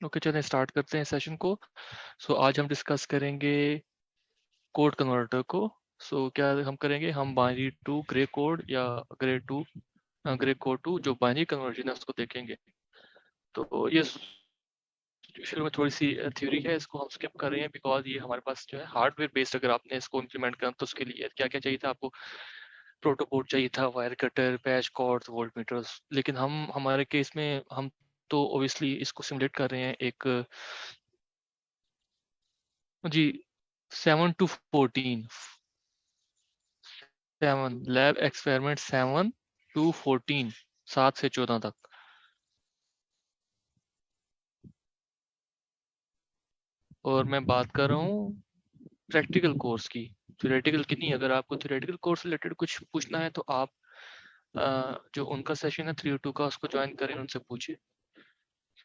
Okay, चलें start करते हैं सेशन को। सो आज हम डिस्कस करेंगे कोड कन्वर्टर को। सो क्या हम करेंगे, हम बाइनरी टू ग्रे कोड या ग्रे कोड टू जो बाइनरी कन्वर्जन है उसको देखेंगे। तो ये शुरू में थोड़ी सी थ्योरी है, इसको हम स्किप कर रहे हैं बिकॉज ये हमारे पास जो है हार्डवेयर बेस्ड, अगर आपने इसको इम्प्लीमेंट करना तो उसके लिए क्या क्या चाहिए था आपको। प्रोटोकोड चाहिए था, wire cutter, patch cords, voltmeters. लेकिन हम हमारे केस में हम तो ओबियसली इसको सिमुलेट कर रहे हैं एक जी 7 to 14, 7 लैब एक्सपेरिमेंट 7 to 14, 7 से 14 तक। और मैं बात कर रहा हूँ प्रैक्टिकल कोर्स की, थ्योरेटिकल की नहीं। अगर आपको थ्योरेटिकल कोर्स रिलेटेड कुछ पूछना है तो आप जो उनका सेशन है 302 का उसको ज्वाइन करें, उनसे पूछिए।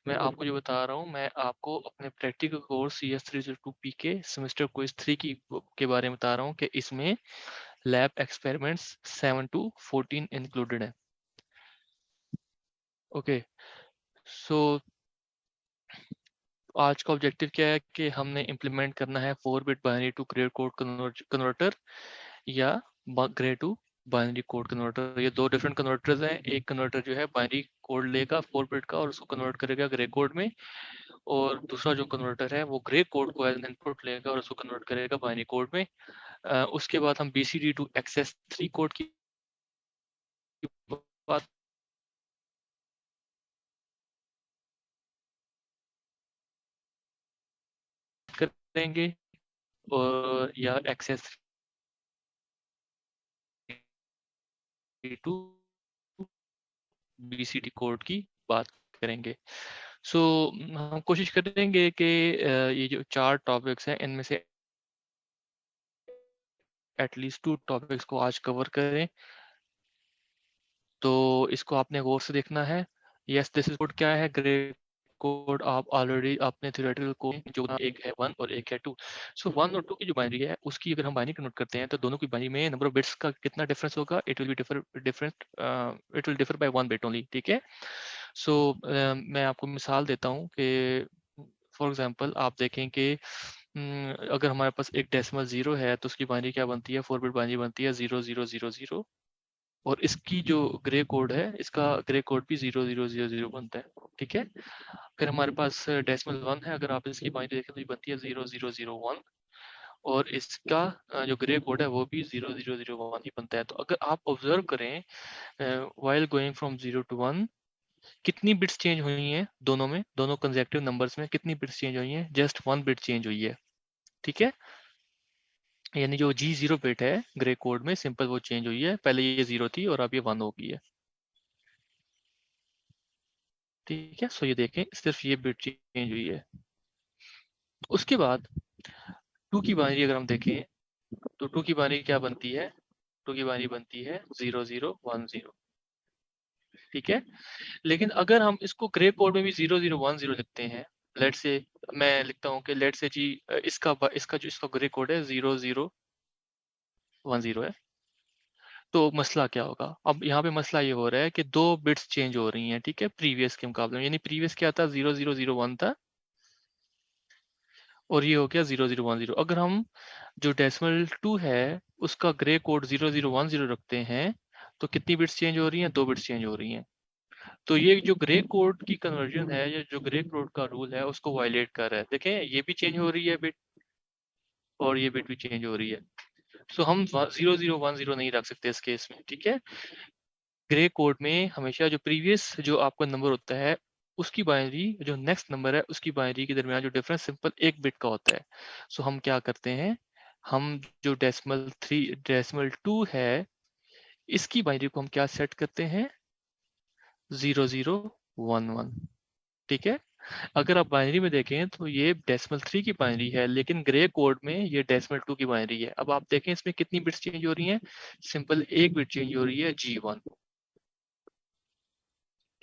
मैं आपको जो बता रहा हूँ, मैं आपको अपने प्रैक्टिकल कोर्स CS302P के सेमेस्टर क्विज 3 के बारे में बता रहा हूँ कि इसमें लैब एक्सपेरिमेंट्स 7 to 14 इंक्लूडेड है। ओके, सो आज का ऑब्जेक्टिव क्या है कि हमने इम्प्लीमेंट करना है 4 bit binary to gray code converter या gray to binary code converter. ये दो डिफरेंट कन्वर्टर्स हैं। एक कन्वर्टर जो है बाइनरी कोड लेगा 4 बिट का और उसको कन्वर्ट करेगा ग्रे कोड में, और दूसरा जो कन्वर्टर है वो ग्रे कोड को एज इनपुट लेगा और उसको कन्वर्ट करेगा बाइनरी कोड में। उसके बाद हम BCD टू XS3 कोड की बात करेंगे, और या XS3 टू BCD कोड की बात करेंगे। सो हम कोशिश करेंगे कि ये जो 4 टॉपिक्स हैं इनमें से एटलीस्ट 2 टॉपिक्स को आज कवर करें। तो इसको आपने गौर से देखना है। यस, दिस इज कोड क्या है, ग्रे कोड आप ऑलरेडी आपने थ्योरेटिकल कोड जो एक है 1 और एक है 2। सो 1 और 2 की जो बाइनरी है उसकी अगर हम बाइनरी कन्वर्ट करते हैं तो दोनों की बाइनरी में नंबर ऑफ बिट्स का कितना डिफरेंस होगा, it will be differ by 1 bit only. ठीक है। सो मैं आपको मिसाल देता हूँ कि फॉर एग्जांपल आप देखें कि अगर हमारे पास एक डेसिमल 0 है तो उसकी बाइनरी क्या बनती है, 4 बिट बाइनरी बनती है 0000। और इसकी जो ग्रे कोड है, इसका ग्रे कोड भी 0000 बनता है। ठीक है। फिर हमारे पास डेसिमल 1 है, अगर आप इसकी बाइनरी देखें तो ये बनती है 0001, और इसका जो ग्रे कोड है वो भी 0001 ही बनता है। तो अगर आप ऑब्जर्व करें व्हाइल गोइंग फ्रॉम 0 to 1, कितनी बिट्स चेंज हुई हैं दोनों में, दोनों कंसेक्टिव नंबर्स में कितनी बिट्स चेंज हुई हैं, जस्ट 1 बिट चेंज हुई है। ठीक है। यानी जो G0 बिट है ग्रे कोड में सिंपल वो चेंज हुई है, पहले ये 0 थी और अब ये 1 हो गई है। ठीक है। सो ये देखें सिर्फ ये बिट चेंज हुई है। उसके बाद 2 की बाइनरी अगर हम देखें तो 2 की बाइनरी क्या बनती है, 2 की बाइनरी बनती है 0010। ठीक है। लेकिन अगर हम इसको ग्रे कोड में भी 0010 लिखते हैं, लेट से मैं लिखता हूँ कि लेट से जी इसका जो इसका ग्रे कोड है 0010 है। तो मसला क्या होगा, अब यहाँ पे मसला ये हो रहा है कि 2 बिट्स चेंज हो रही हैं। ठीक है, प्रीवियस के मुकाबले में। यानी प्रीवियस क्या था, 0001 था, और ये हो गया 0010। अगर हम जो डेसिमल 2 है उसका ग्रे कोड 0010 रखते हैं तो कितनी बिट्स चेंज हो रही हैं, 2 बिट्स चेंज हो रही हैं। तो ये जो ग्रे कोड की कन्वर्जन है या जो ग्रे कोड का रूल है उसको वायलेट कर रहा है। देखें ये भी चेंज हो रही है बिट, और ये बिट भी चेंज हो रही है। सो हम 0010 नहीं रख सकते इस केस में। ठीक है। ग्रे कोड में हमेशा जो प्रीवियस जो आपका नंबर होता है उसकी बाइनरी जो नेक्स्ट नंबर है उसकी बाइनरी के दरमियान जो डिफरेंस सिंपल 1 बिट का होता है। सो हम क्या करते हैं, हम जो डेसिमल 2 है इसकी बाइनरी को हम क्या सेट करते हैं, 0011। ठीक है। अगर आप बाइनरी में देखें तो ये डेसिमल 3 की बाइनरी है, लेकिन ग्रे कोड में ये डेसिमल 2 की बाइनरी है। अब आप देखें इसमें कितनी बिट्स चेंज हो रही हैं, सिंपल 1 बिट चेंज हो रही है, G1।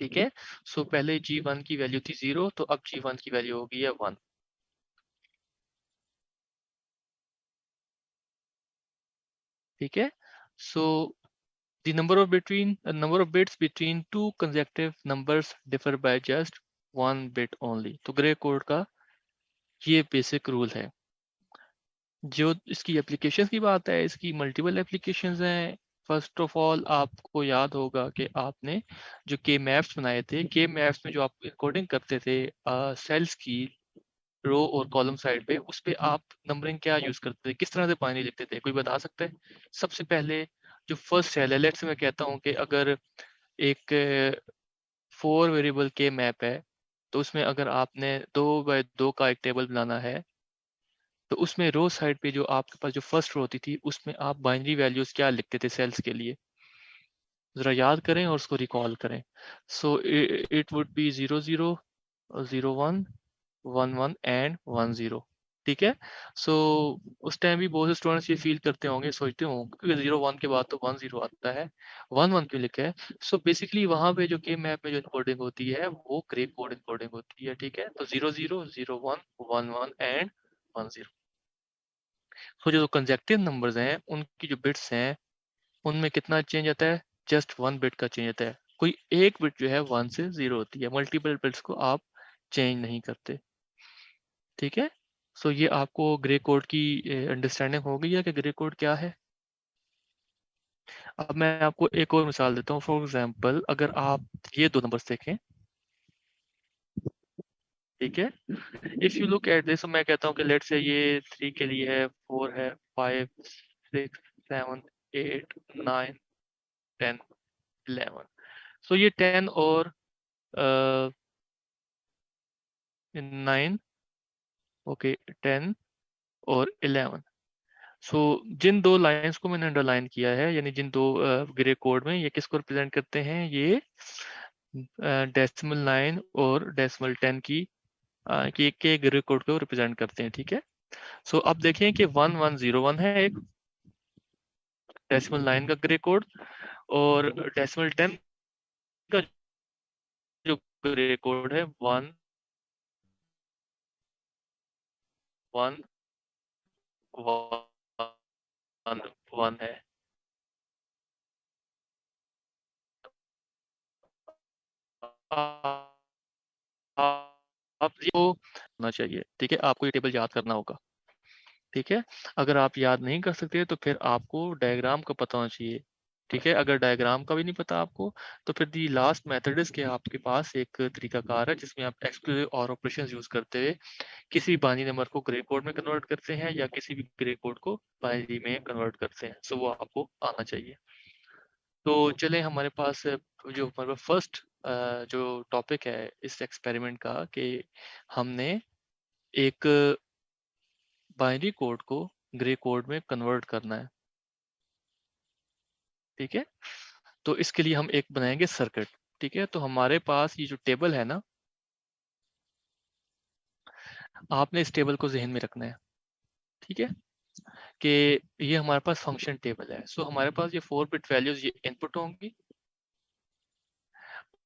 ठीक है। सो पहले G1 की वैल्यू थी 0, तो अब G1 की वैल्यू हो गई है 1। ठीक है। सो the number of bits between two consecutive numbers differ by just 1 bit only. तो ग्रे कोड का ये बेसिक रूल है। जो इसकी एप्लीकेशन की बात है, इसकी मल्टीपल एप्लीकेशंस हैं। फर्स्ट ऑफ ऑल आपको याद होगा कि आपने जो के मैप्स बनाए थे, के मैप्स में जो आप कोडिंग करते थे सेल्स की रो और कॉलम साइड पे, उस पे आप नंबरिंग क्या यूज करते थे, किस तरह से पानी लिखते थे, कोई बता सकता है? सबसे पहले जो फर्स्ट सेल है, लेट्स मैं कहता हूँ कि अगर एक 4 वेरिएबल के मैप है, तो उसमें अगर आपने 2 बाय 2 का एक टेबल बनाना है, तो उसमें रो साइड पे जो आपके पास जो फर्स्ट रो होती थी, उसमें आप बाइनरी वैल्यूज क्या लिखते थे सेल्स के लिए? जरा याद करें और उसको रिकॉल करें। So it would be 00, 01, 11 and 10। ठीक है। सो उस टाइम भी बहुत से स्टूडेंट्स ये फील करते होंगे, सोचते होंगे क्योंकि 01 के बाद तो 10 आता है, 11 क्यों लिखा है? सो बेसिकली वहां पे जो के मैप में जो इनकोडिंग होती है वो ग्रे कोड इनकोडिंग होती है। ठीक है। तो 00, 01, 11 एंड 10। सो जो कंसेक्टिव नंबर्स हैं उनकी जो बिट्स हैं उनमें कितना चेंज आता है? जस्ट 1 बिट का चेंज आता है। कोई एक बिट जो है 1 से 0 होती है, मल्टीपल बिट्स को आप चेंज नहीं करते। ठीक है। सो ये आपको ग्रे कोड की अंडरस्टैंडिंग हो गई है कि ग्रे कोड क्या है। अब मैं आपको एक और मिसाल देता हूँ। फॉर एग्जांपल अगर आप ये दो नंबर्स देखें, ठीक है, if you look at this, मैं कहता हूँ कि लेट्स से ये 3 के लिए है, 4 है, 5, 6, 7, 8, 9, 10, 11। सो ये 10 और 9, ओके, 10 और 11। सो जिन दो लाइंस को मैंने अंडरलाइन किया है, यानी जिन दो ग्रे कोड में, ये किसको रिप्रेजेंट करते हैं? ये डेसिमल 9 और डेसिमल 10 की के ग्रे कोड को रिप्रेजेंट करते हैं। ठीक है। सो अब देखें कि 1101 है एक डेसिमल 9 का ग्रे कोड, और डेसिमल 10 का जो ग्रे कोड है 1111 है। आप ये होना चाहिए। ठीक है, आपको ये टेबल याद करना होगा। ठीक है। अगर आप याद नहीं कर सकते तो फिर आपको डायग्राम का पता होना चाहिए। ठीक है। अगर डायग्राम का भी नहीं पता आपको, तो फिर दी लास्ट मेथड इज के आपके पास एक तरीकाकार है जिसमें आप एक्सक्लूसिव और ऑपरेशंस यूज करते हुए किसी भी बाइनरी नंबर को ग्रे कोड में कन्वर्ट करते हैं या किसी भी ग्रे कोड को बाइनरी में कन्वर्ट करते हैं। सो वो आपको आना चाहिए। तो चलें, हमारे पास जो हमारे फर्स्ट जो टॉपिक है इस एक्सपेरिमेंट का, कि हमने एक बाइनरी कोड को ग्रे कोड में कन्वर्ट करना है। ठीक है। तो इसके लिए हम एक बनाएंगे सर्किट। ठीक है। तो हमारे पास ये जो टेबल है ना, आपने इस टेबल को जहन में रखना है। ठीक है, कि ये हमारे पास फंक्शन टेबल है। सो हमारे पास ये 4 बिट वैल्यूज ये इनपुट होंगी,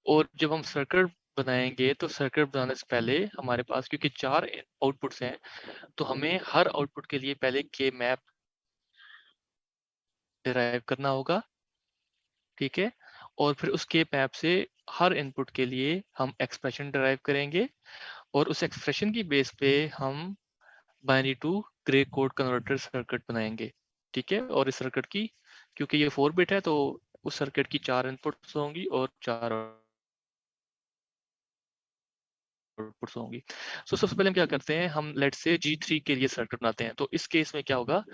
और जब हम सर्किट बनाएंगे तो सर्किट बनाने से पहले हमारे पास क्योंकि 4 आउटपुट्स हैं, तो हमें हर आउटपुट के लिए पहले के मैप डिराइव करना होगा। ठीक है। और फिर उस के मैप से हर इनपुट के लिए हम एक्सप्रेशन डिराइव करेंगे, और उस एक्सप्रेशन की बेस पे हम binary to gray code converter circuit बनाएंगे। ठीक है। और इस सर्किट की, क्योंकि ये 4 बिट है, तो उस सर्किट की 4 इनपुट्स होंगी और 4 आउटपुट्स होंगी। सो सबसे पहले हम क्या करते हैं, हम लेट्स से G3 के लिए सर्किट बनाते हैं। तो इस केस में क्या होगा,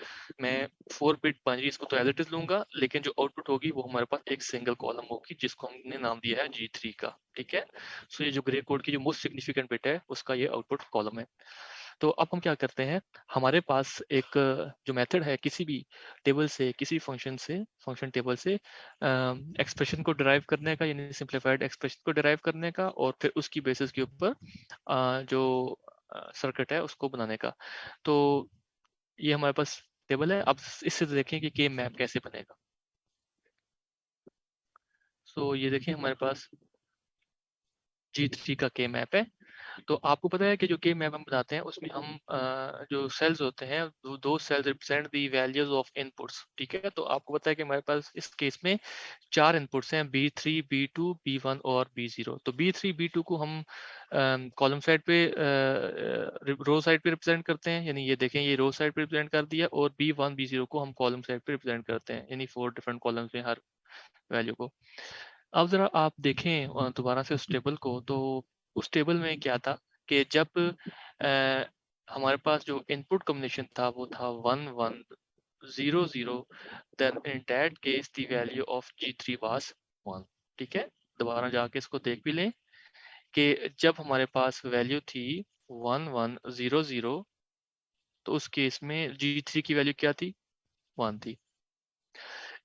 मैं 4 बिट बाइनरी इसको तो एज इट इज लूंगा, लेकिन जो आउटपुट होगी वो हमारे पास एक सिंगल कॉलम होगी जिसको हमने नाम दिया है G3 का। ठीक है। सो ये जो ग्रे कोड की जो मोस्ट सिग्निफिकेंट बिट है उसका ये आउटपुट कॉलम है। तो अब हम क्या करते हैं, हमारे पास एक जो मेथड है किसी भी टेबल से, किसी फंक्शन टेबल से एक्सप्रेशन को डिराइव करने का, यानी सिंप्लीफाइड एक्सप्रेशन को डिराइव करने का, और फिर उसकी बेसिस के ऊपर जो सर्किट है उसको बनाने का। तो ये हमारे पास टेबल है। अब इससे देखें कि के मैप कैसे बनेगा। सो ये देखिए हमारे पास G3 का के मैप है। तो आपको पता है कि जो के मैप हम बनाते हैं उसमें हम जो सेल्स होते हैं दो cells represent the values of inputs, ठीक है। तो आपको पता है कि हमारे पास इस केस में 4 इनपुट्स हैं, B3, B2, B1 और B0। तो B3, B2 को हम कॉलम साइड पे रो साइड पे रिप्रेजेंट करते हैं, यानी ये देखें ये रो साइड पे रिप्रेजेंट कर दिया, और B1, B0 को हम कॉलम साइड पे रिप्रेजेंट करते हैं, यानी 4 डिफरेंट कॉलम्स में हर वैल्यू को। अब ज़रा आप देखें दोबारा से उस टेबल को, तो उस टेबल में क्या था कि जब हमारे पास जो इनपुट कॉम्बिनेशन था वो था 1 1 0 0, then in that case the value of G3 was 1, ठीक है। दोबारा जाके इसको देख भी लें कि जब हमारे पास वैल्यू थी 1 1 0 0, तो उस केस में G3 की वैल्यू क्या थी? 1 थी।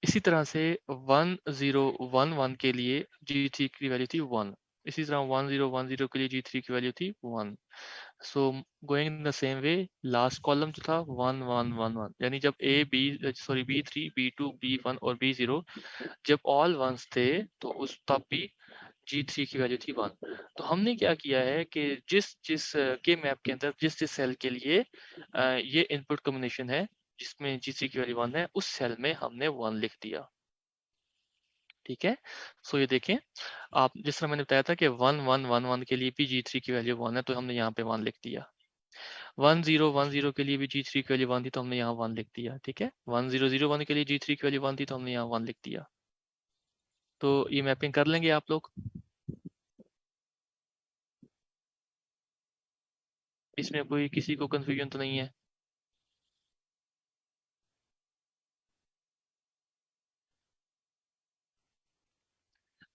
इसी तरह से 1 0 1 1 के लिए G3 की वैल्यू थी 1। इसी तरह 1 0 1 0 के लिए G3 की वैल्यू थी 1। So going in the same way, last column जो था 1 1 1 1, यानी जब B3 B2 B1 और B0 जब ऑल वंस थे, तो उस तब भी G3 की वैल्यू थी 1। तो हमने क्या किया है कि जिस जिस के मैप के अंदर जिस जिस सेल के लिए ये इनपुट कॉम्बिनेशन है जिसमें G3 की वैल्यू 1 है, उस सेल में हमने 1 लिख दिया, ठीक है। सो ये देखें, आप जिस तरह मैंने बताया था कि 1 1 1 1 के लिए भी G3 की वैल्यू 1 है, तो हमने यहाँ पे 1 लिख दिया। 1 0 1 0 के लिए भी G3 की वैल्यू 1 थी, तो हमने यहाँ 1 लिख दिया, ठीक है। 1 0 0 1 के लिए G3 की वैल्यू 1 थी, तो हमने यहाँ 1 लिख दिया। तो ये मैपिंग कर लेंगे आप लोग, इसमें कोई किसी को कंफ्यूजन तो नहीं है?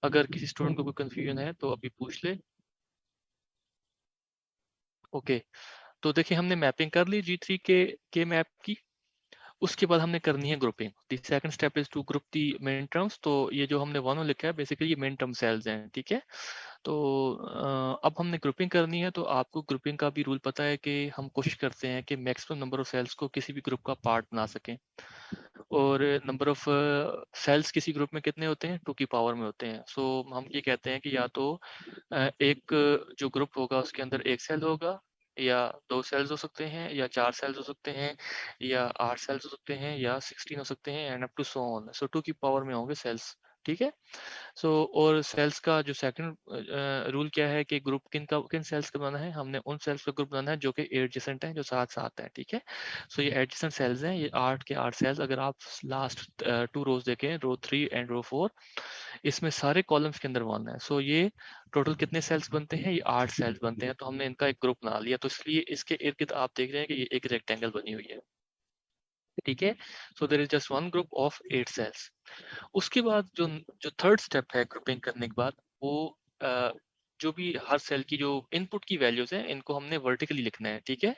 अगर किसी स्टूडेंट को कोई कंफ्यूजन है तो अभी पूछ ले। ओके, तो देखिए हमने मैपिंग कर ली G3 के मैप की। उसके बाद हमने करनी है grouping. The second step is to group the main terms. तो ये जो हमने वन लिखा है बेसिकली ये मेन टर्म सेल्स हैं, ठीक है। तो अब हमने ग्रुपिंग करनी है। तो आपको ग्रुपिंग का भी रूल पता है कि हम कोशिश करते हैं कि मैक्सिमम नंबर ऑफ सेल्स को किसी भी ग्रुप का पार्ट बना सकें। और नंबर ऑफ सेल्स किसी ग्रुप में कितने होते हैं? 2 की पावर में होते हैं। सो हम ये कहते हैं कि या तो एक जो ग्रुप होगा उसके अंदर एक सेल होगा, या 2 सेल्स हो सकते हैं, या 4 सेल्स हो सकते हैं, या 8 सेल्स हो सकते हैं, या 16 हो सकते हैं, and up to so on. So 2 की पावर में होंगे सेल्स, ठीक है। सो और सेल्स का जो सेकंड रूल क्या है कि ग्रुप किन सेल्स का बनाना है? हमने उन सेल्स का ग्रुप बनाना है जो कि एडजेसेंट हैं, जो साथ साथ हैं, ठीक है। सो ये एडजेसेंट सेल्स हैं, ये 8 के 8 सेल्स। अगर आप लास्ट 2 रोज देखें, रो 3 एंड रो 4, इसमें सारे कॉलम्स के अंदर 1 है। सो ये टोटल कितने सेल्स बनते हैं? ये 8 सेल्स बनते हैं। तो हमने इनका एक ग्रुप बना लिया, तो इसलिए इसके इर्द गिर्द आप देख रहे हैं कि ये एक रेक्टेंगल बनी हुई है, ठीक है। So there is just one group of 8 cells. उसके बाद जो जो थर्ड स्टेप है ग्रुपिंग करने के बाद, वो अ, जो भी हर सेल की जो इनपुट की वैल्यूज हैं इनको हमने वर्टिकली लिखना है, ठीक है,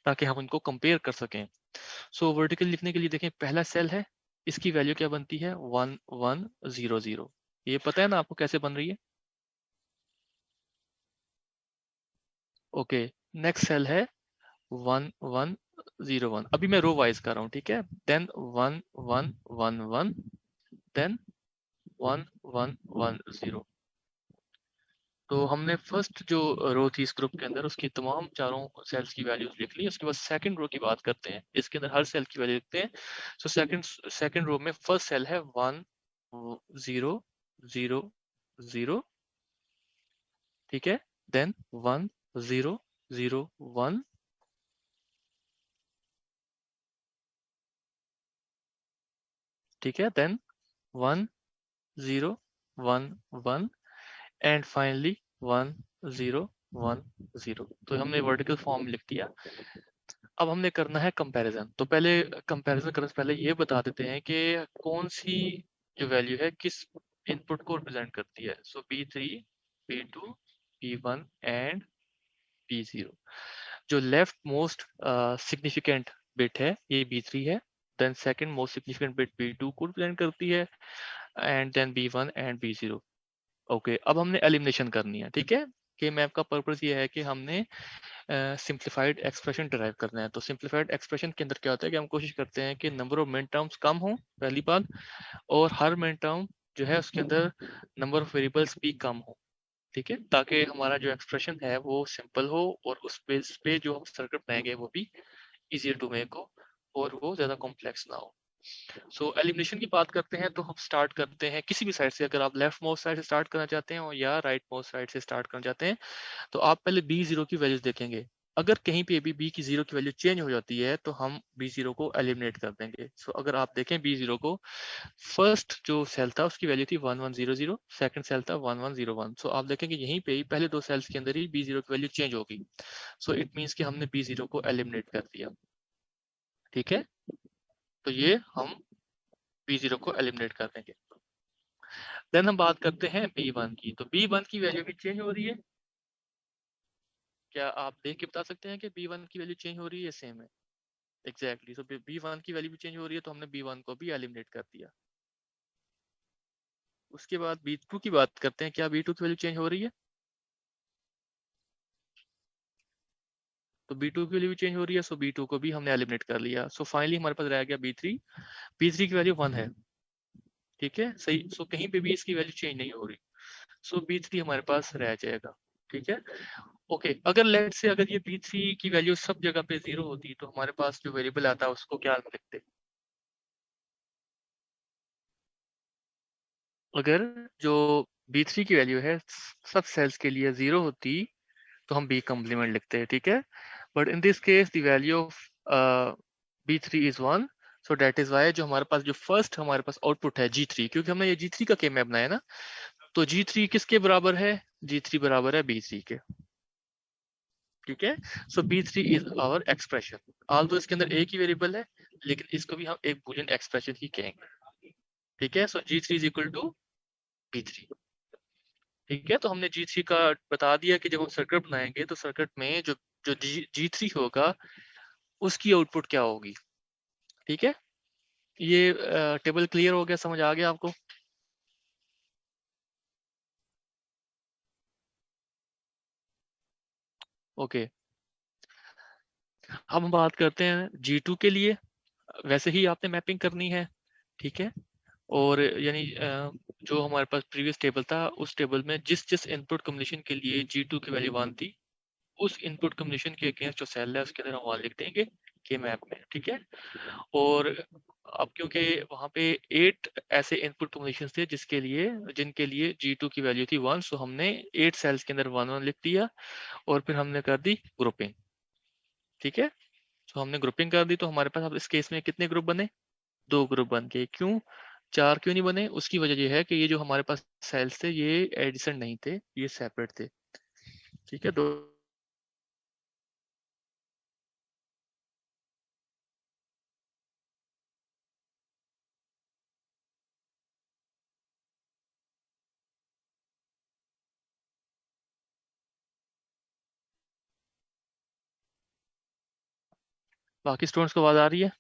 ताकि हम इनको कंपेयर कर सकें। सो वर्टिकली लिखने के लिए देखें, पहला सेल है, इसकी वैल्यू क्या बनती है? 1 1 0 0। ये पता है ना आपको कैसे बन रही है? ओके, नेक्स्ट सेल है 1 1 0 1। अभी मैं रो वाइज कर रहा हूँ, ठीक है। Then 1 1 1 1, then 1 1 1 0। तो हमने फर्स्ट जो रो थी इस ग्रुप के अंदर उसकी तमाम चारों सेल्स की वैल्यूज लिख ली। उसके बाद सेकंड रो की बात करते हैं, इसके अंदर हर सेल की वैल्यू लिखते हैं। सो सेकंड रो में फर्स्ट सेल है 1 0 0 0, ठीक है। देन 1 0 0 1, ठीक है। Then 1 0 1 1, and finally 1 0 1 0। तो हमने वर्टिकल फॉर्म लिख दिया। अब हमने करना है कंपैरिजन। तो पहले कंपैरिजन करने से पहले ये बता देते हैं कि कौन सी जो वैल्यू है किस इनपुट को रिप्रेजेंट करती है। So B3 B2 B1 and B0। जो लेफ्ट मोस्ट सिग्निफिकेंट बिट है ये B3 है। Then second most significant bit B2 को रिप्रेजेंट करती है, and then B1 and B0। Okay, अब हमने एलिमिनेशन करनी है, ठीक है। के मैप का पर्पस ये है कि हमने सिंप्लीफाइड एक्सप्रेशन डिराइव करना है। तो सिंप्लीफाइड एक्सप्रेशन के अंदर क्या होता है कि हम कोशिश करते हैं कि नंबर ऑफ मिन टर्म्स कम हो, पहली बात, और हर मिन टर्म जो है उसके अंदर नंबर ऑफ वेरिएबल्स भी कम हो, ठीक है, ताकि हमारा जो एक्सप्रेशन है वो सिंपल हो और उस पे जो हम सर्किट बनाएंगे वो भी इजियर टू मेक हो और वो ज़्यादा कॉम्प्लेक्स ना हो। सो एलिमिनेशन की बात करते हैं तो हम स्टार्ट करते हैं किसी भी साइड से। अगर आप लेफ्ट माउस साइड से स्टार्ट करना चाहते हैं या राइट माउस साइड से स्टार्ट करना चाहते हैं तो आप पहले B0 की वैल्यूज देखेंगे। अगर कहीं पे भी B की 0 की वैल्यू चेंज हो जाती है तो हम B0 को एलिमिनेट कर देंगे। सो अगर आप देखें B0 को, फर्स्ट जो सेल था उसकी वैल्यू थी 1100, सेकंड सेल था 1101। सो आप देखेंगे यहीं पे ही पहले दो सेल्स के अंदर ही B0 की वैल्यू चेंज होगी। सो इट मींस कि हमने B0 को एलिमिनेट कर दिया। ठीक है, तो ये हम B0 को एलिमिनेट कर देंगे। देन हम बात करते हैं B1 की। तो B1 की वैल्यू भी चेंज हो रही है। क्या आप देख के बता सकते हैं कि B1 की वैल्यू चेंज हो रही है? सेम है, एग्जैक्टली। सो B1 की वैल्यू भी चेंज हो रही है तो हमने B1 को भी एलिमिनेट कर दिया। उसके बाद B2 की बात करते हैं। क्या B2 की वैल्यू चेंज हो रही है? तो B2 की वैल्यू भी चेंज हो रही है। सो B2 को भी हमने एलिमिनेट कर लिया। सो फाइनली हमारे पास रह गया B3। B3 की वैल्यू 1 है। ठीक है, सही। सो कहीं पे भी इसकी वैल्यू चेंज नहीं हो रही। सो B3 हमारे पास रह जाएगा। ठीक है, ओके। अगर लेट से अगर ये B3 की वैल्यू सब जगह पे 0 होती तो हमारे पास जो वेरिएबल आता है उसको क्या लिखते? अगर जो B3 की वैल्यू है सब सेल्स के लिए 0 होती तो हम B कॉम्प्लीमेंट लिखते हैं। ठीक है, but in this case the value of B3 is 1। So that is why जो हमारे पास जो फर्स्ट हमारे पास आउटपुट है G3, क्योंकि हमने ये G3 का के मैप बनाया ना, तो G3 किसके बराबर है? G3 बराबर है B3 के। ठीक है, so B3 is our expression. Although इसके अंदर एक ही वेरिएबल है लेकिन इसको भी हम एक बूलियन एक्सप्रेशन ही कहेंगे। ठीक है, सो G3 is equal to B3। ठीक है, तो हमने G3 का बता दिया कि जब हम सर्किट बनाएंगे तो सर्किट में जो जो G3 होगा उसकी आउटपुट क्या होगी। ठीक है, ये टेबल क्लियर हो गया? समझ आ गया आपको? ओके, अब हम बात करते हैं G2 के लिए। वैसे ही आपने मैपिंग करनी है। ठीक है, और यानी जो हमारे पास प्रीवियस टेबल था उस टेबल में जिस जिस इनपुट कॉम्बिनेशन के लिए G2 की वैल्यू 1 थी उस इनपुट कॉम्बिनेशन के अगेंस्ट जो सेल है उसके अंदर हम वहां लिख देंगे के मैप में। ठीक है, और अब क्योंकि वहां पे 8 ऐसे इनपुट कॉम्बिनेशन थे जिनके लिए G2 की वैल्यू थी 1। सो हमने 8 सेल्स के अंदर 1 1 लिख दिया और फिर हमने कर दी ग्रुपिंग। ठीक है, तो हमने ग्रुपिंग कर दी तो हमारे पास अब इस केस में कितने ग्रुप बने? 2 ग्रुप बन गए। क्यों 4 क्यों नहीं बने? उसकी वजह यह है कि ये जो हमारे पास सेल्स थे ये एडिशन नहीं थे, ये सेपरेट थे। ठीक है, दो बाकी स्टूडेंट्स को आवाज आ रही है?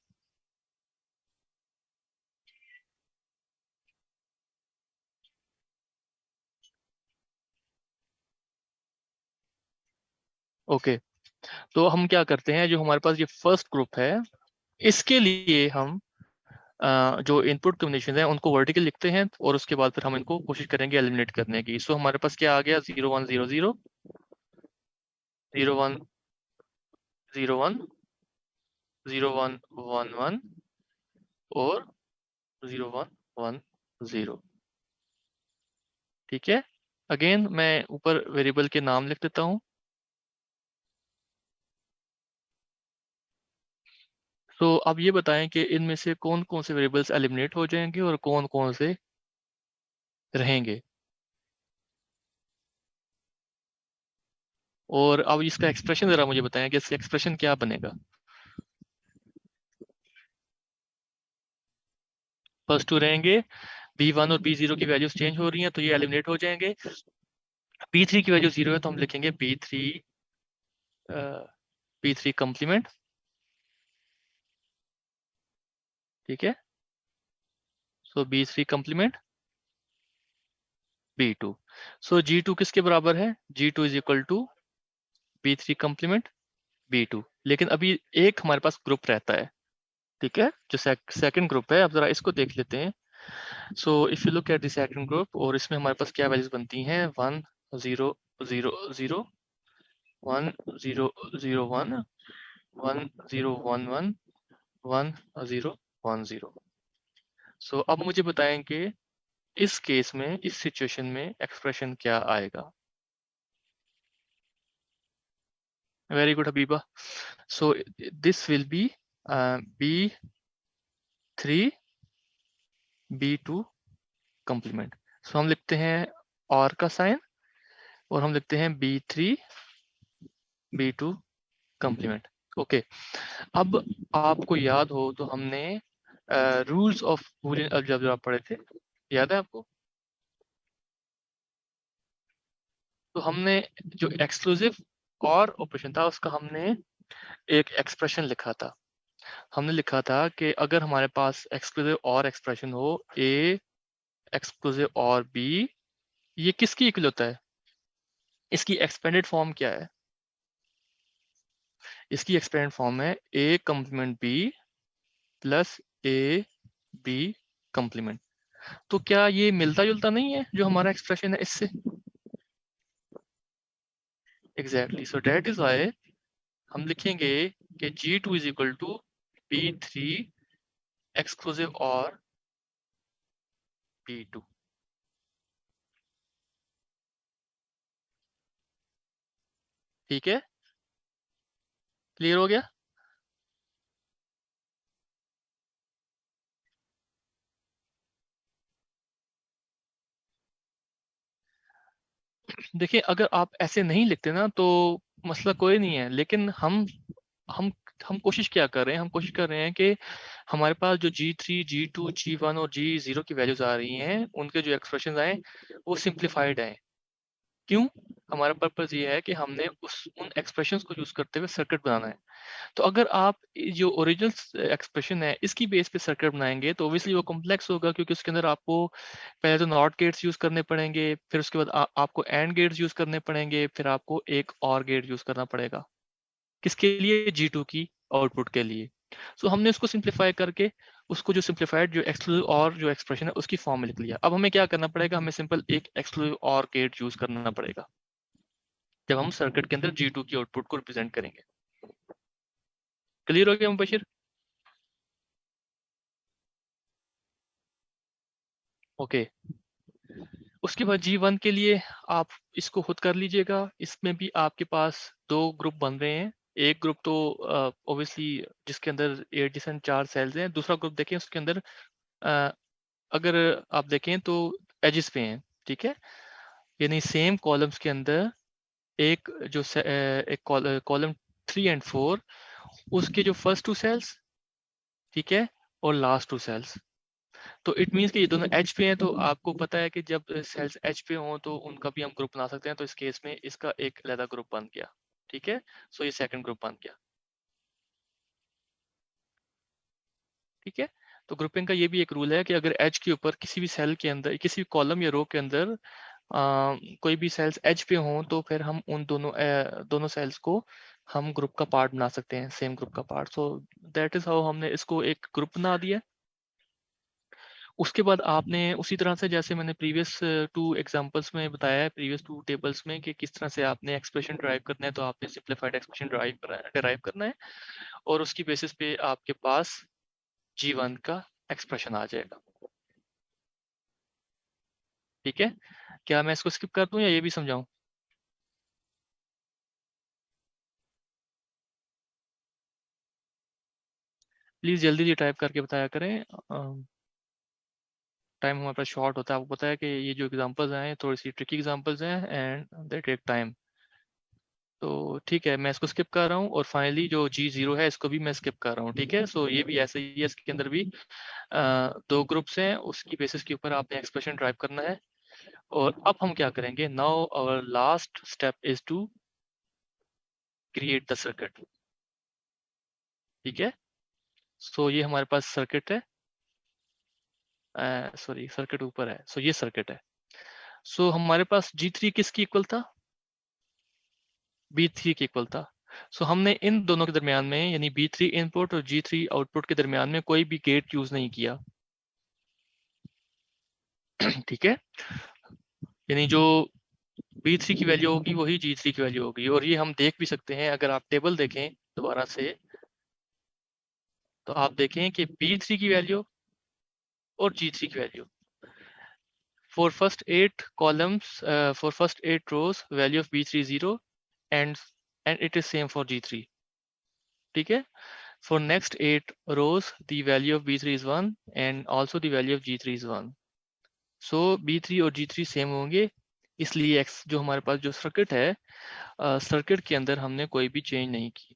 ओके, तो हम क्या करते हैं, जो हमारे पास ये फर्स्ट ग्रुप है इसके लिए हम जो इनपुट कॉम्बिनेशन है उनको वर्टिकल लिखते हैं और उसके बाद फिर हम इनको कोशिश करेंगे एलिमिनेट करने की। सो हमारे पास क्या आ गया? 0 1 0 0, 0 1 0 1, 0 1 1 1 और 0 1 1 0। ठीक है, अगेन मैं ऊपर वेरिएबल के नाम लिख देता हूँ। तो अब ये बताएं कि इनमें से कौन कौन से वेरिएबल्स एलिमिनेट हो जाएंगे और कौन कौन से रहेंगे। और अब इसका एक्सप्रेशन जरा मुझे बताएं कि इसका एक्सप्रेशन क्या बनेगा। फर्स्ट टू रहेंगे, B1 और B0 की वैल्यूज चेंज हो रही हैं तो ये एलिमिनेट हो जाएंगे। B3 की वैल्यू 0 है तो हम लिखेंगे B3 B3 कॉम्प्लीमेंट। ठीक है, सो B3 कॉम्प्लीमेंट B2। सो G2 किसके बराबर है? G2 is equal to B3 complement B2। लेकिन अभी एक हमारे पास ग्रुप रहता है। ठीक है, जो सेकंड ग्रुप है, अब जरा इसको देख लेते हैं। So if you look at the second group, और इसमें हमारे पास क्या वैल्यूज बनती हैं? 1 0 0 0 1 0 0 1 1 0 1 1 1 0 1 0। सो अब मुझे बताएं कि इस केस में, इस सिचुएशन में एक्सप्रेशन क्या आएगा। Very good Habiba. So this will be B3 B2 complement. So हम लिखते हैं और का साइन और हम लिखते हैं B3 B2 कंप्लीमेंट। ओके, अब आपको याद हो तो हमने रूल्स ऑफ बूलियन अलजेब्रा पढ़े थे, याद है आपको? तो हमने जो एक्सक्लूसिव और ऑपरेशन था उसका हमने एक एक्सप्रेशन लिखा था। हमने लिखा था कि अगर हमारे पास एक्सक्लूसिव और एक्सप्रेशन हो ए एक्सक्लूसिव और बी, ये किसकी इक्वल होता है? इसकी एक्सपेंडेड फॉर्म क्या है? इसकी एक्सपेंडेड फॉर्म है A complement B plus A B complement. तो क्या ये मिलता जुलता नहीं है जो हमारा एक्सप्रेशन है इससे? Exactly, so that is why हम लिखेंगे कि G2 is equal to B3 exclusive और B2। ठीक है, क्लियर हो गया? देखिए, अगर आप ऐसे नहीं लिखते ना तो मसला कोई नहीं है, लेकिन हम हम कोशिश क्या कर रहे हैं? हम कोशिश कर रहे हैं कि हमारे पास जो G3 G2 G1 और G0 की वैल्यूज आ रही हैं, उनके जो एक्सप्रेशन आए वो सिंप्लीफाइड आए। क्यों? हमारा पर्पस ये है कि हमने उन एक्सप्रेशंस को यूज करते हुए सर्किट बनाना है। तो अगर आप जो ओरिजिनल एक्सप्रेशन है इसकी बेस पे सर्किट बनाएंगे तो ऑब्वियसली वो कॉम्प्लेक्स होगा, क्योंकि उसके अंदर आपको पहले तो नॉट गेट्स यूज करने पड़ेंगे, फिर उसके बाद आपको एंड गेट्स यूज करने पड़ेंगे, फिर आपको एक और गेट यूज करना पड़ेगा। किसके लिए? G2 की आउटपुट के लिए। सो हमने उसको सिंप्लीफाई करके उसको जो सिंप्लीफाइड जो एक्सक्लूसिव और जो एक्सप्रेशन है उसकी फॉर्म में लिख लिया। अब हमें क्या करना पड़ेगा? हमें सिंपल एक एक्सक्लूसिव और गेट यूज करना पड़ेगा जब हम सर्किट के अंदर G2 की आउटपुट को रिप्रेजेंट करेंगे। क्लियर हो गया मुबशिर? ओके, उसके बाद G1 के लिए आप इसको खुद कर लीजिएगा। इसमें भी आपके पास दो ग्रुप बन रहे हैं। एक ग्रुप तो ऑब्वियसली जिसके अंदर एडिशन 4 सेल्स हैं। दूसरा ग्रुप देखें उसके अंदर अ, अगर आप देखें तो एजिस पे हैं, ठीक है? यानी सेम कॉलम्स के अंदर एक जो एक कॉलम 3 और 4, उसके जो फर्स्ट 2 सेल्स, ठीक है, और लास्ट 2 सेल्स। तो इट मीन्स कि ये दोनों एच पे हैं, तो आपको पता है कि जब सेल्स एच पे हों तो उनका भी हम ग्रुप बना सकते हैं। तो इस केस में इसका एक अलग ग्रुप बन गया, ठीक है? सो ये सेकंड ग्रुप बन गया, ठीक है? तो ग्रुपिंग का ये भी एक रूल है कि अगर एच के ऊपर किसी भी सेल के अंदर, किसी भी कॉलम या रो के अंदर कोई भी सेल्स एच पे हों तो फिर हम उन दोनों सेल्स को हम ग्रुप का पार्ट बना सकते हैं, सेम ग्रुप का part. So that is how हमने इसको एक ग्रुप बना दिया। उसके बाद आपने उसी तरह से, जैसे मैंने प्रीवियस 2 एग्जांपल्स में बताया है, प्रीवियस 2 टेबल्स में, कि किस तरह से आपने एक्सप्रेशन ड्राइव करना है, तो आपने सिंप्लीफाइड एक्सप्रेशन ड्राइव करना है और उसकी बेसिस पे आपके पास G1 का एक्सप्रेशन आ जाएगा, ठीक है? क्या मैं इसको स्किप कर दूं या ये भी समझाऊं? प्लीज जल्दी जी टाइप करके बताया करें। टाइम हमारे पास शॉर्ट होता है। आपको पता है कि ये जो एग्जांपल्स हैं थोड़ी सी ट्रिकी एग्जांपल्स हैं एंड दे टेक टाइम। तो ठीक है, मैं इसको स्किप कर रहा हूँ और फाइनली जो G0 है इसको भी मैं स्किप कर रहा हूँ, ठीक है? सो ये भी ऐसे ही है, इसके अंदर भी दो ग्रुप्स हैं, उसकी बेसिस के ऊपर आपने एक्सप्रेशन ड्राइव करना है। और अब हम क्या करेंगे? Now our last step is to create the circuit, ठीक है? सो ये हमारे पास सर्किट है, सॉरी सर्किट ऊपर है, सो ये सर्किट है। सो हमारे पास G3 किसकी इक्वल था? B3 के इक्वल था। सो हमने इन दोनों के दरमियान में, यानी B3 इनपुट और G3 आउटपुट के दरमियान में कोई भी गेट यूज नहीं किया, ठीक है? यानी जो B3 की वैल्यू होगी वही G3 की वैल्यू होगी। और ये हम देख भी सकते हैं, अगर आप टेबल देखें दोबारा से, तो आप देखें कि B3 की वैल्यू और G3 की value for first 8 columns, for first 8 rows value of B3 is 0, and it is same for G3. ठीक है, for next 8 rows the value of B3 is 1 and also the value of G3 is 1. so B3 और G3 same होंगे, इसलिए X जो हमारे पास जो circuit है, circuit के अंदर हमने कोई भी चेंज नहीं की।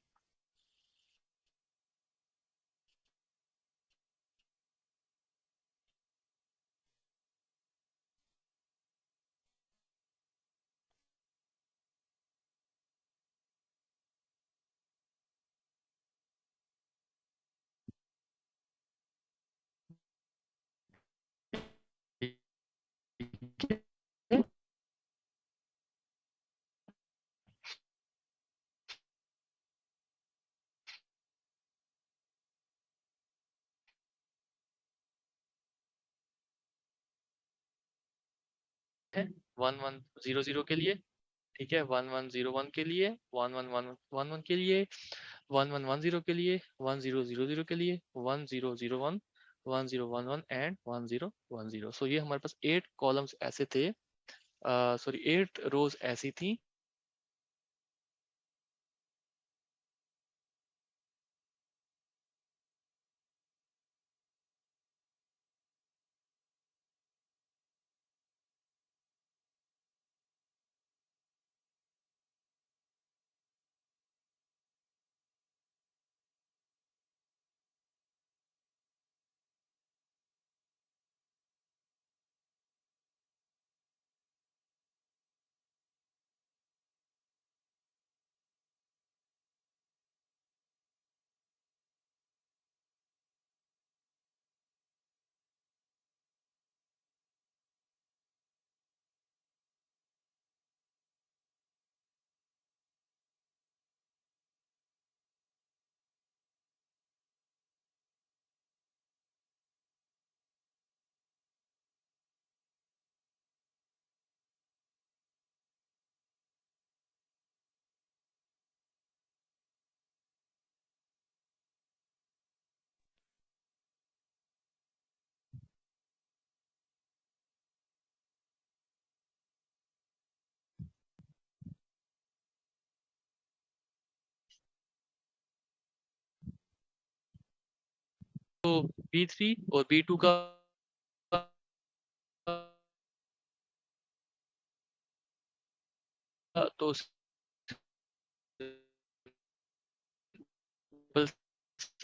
ठीक है? 1100 के लिए, ठीक है, 1101 के लिए, 1111 के लिए, 1110 के लिए, 1000 के लिए, 1001, 1011 एंड 1010। सो ये हमारे पास 8 कॉलम्स ऐसे थे, सॉरी 8 रोज ऐसी थी। तो B3 और B2 का तो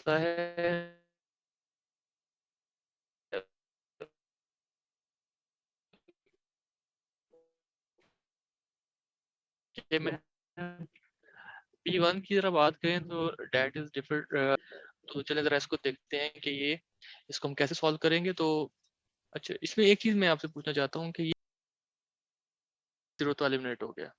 है कि मैं P1 की तरफ बात करें तो डेट इज डिफरेंट। तो चले जरा इसको देखते हैं कि ये इसको हम कैसे सॉल्व करेंगे। तो अच्छा, इसमें एक चीज मैं आपसे पूछना चाहता हूँ कि ये 0 तो एलिमिनेट हो गया,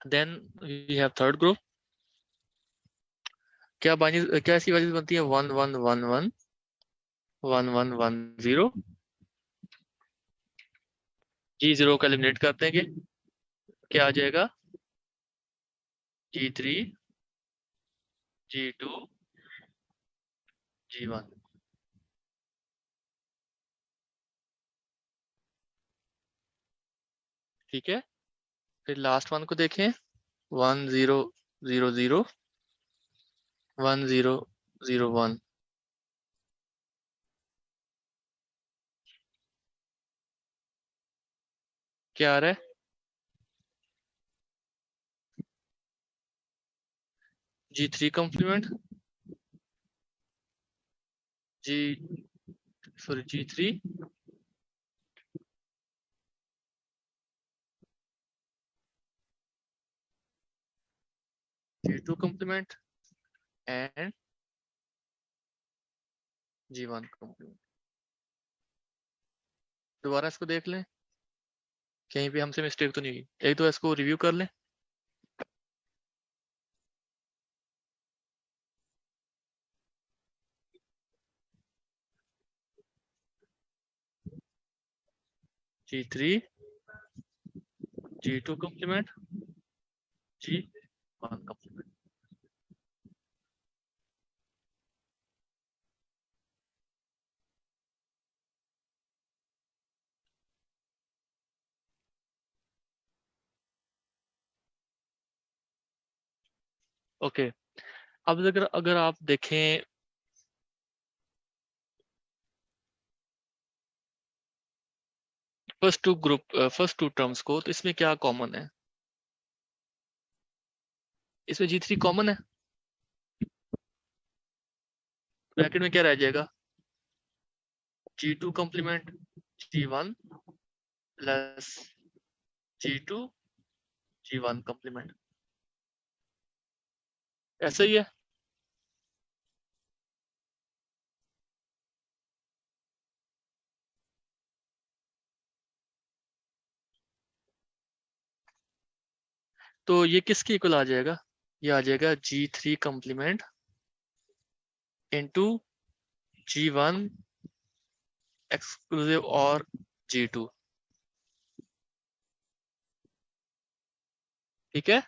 then we have third group. क्या ऐसी वैल्यूज बनती है 1111, 1110, G0 को एलिमिनेट कर देंगे, क्या आ जाएगा G3, G2, G1। ठीक है, फिर लास्ट वन को देखें, 1000, 1001, क्या आ रहा है G3 complement, G sorry G3, G2 complement and G1 complement. दोबारा इसको देख लें, कहीं भी हमसे मिस्टेक तो नहीं हुई, एक तो इसको रिव्यू कर लें। G3 G2 complement G1 complement. Okay, अब अगर अगर आप देखें फर्स्ट टू टर्म्स को, तो इसमें क्या कॉमन है? इसमें G3 कॉमन है, ब्रैकेट में क्या रह जाएगा? G2 complement G1 plus G2 G1 complement, ऐसा ही है। तो ये किसके इक्वल आ जाएगा? ये आ जाएगा G3 complement into G1 exclusive और G2, ठीक है।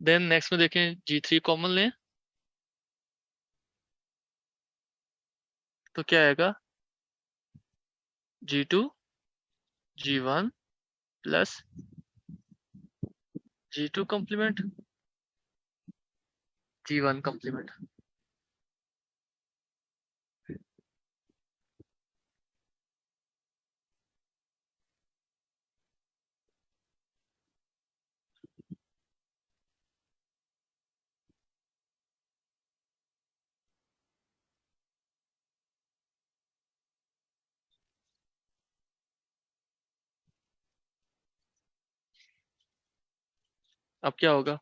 देन नेक्स्ट में देखें, G3 कॉमन लें तो क्या आएगा? G2 G1 plus G2 complement G1 complement। अब क्या होगा?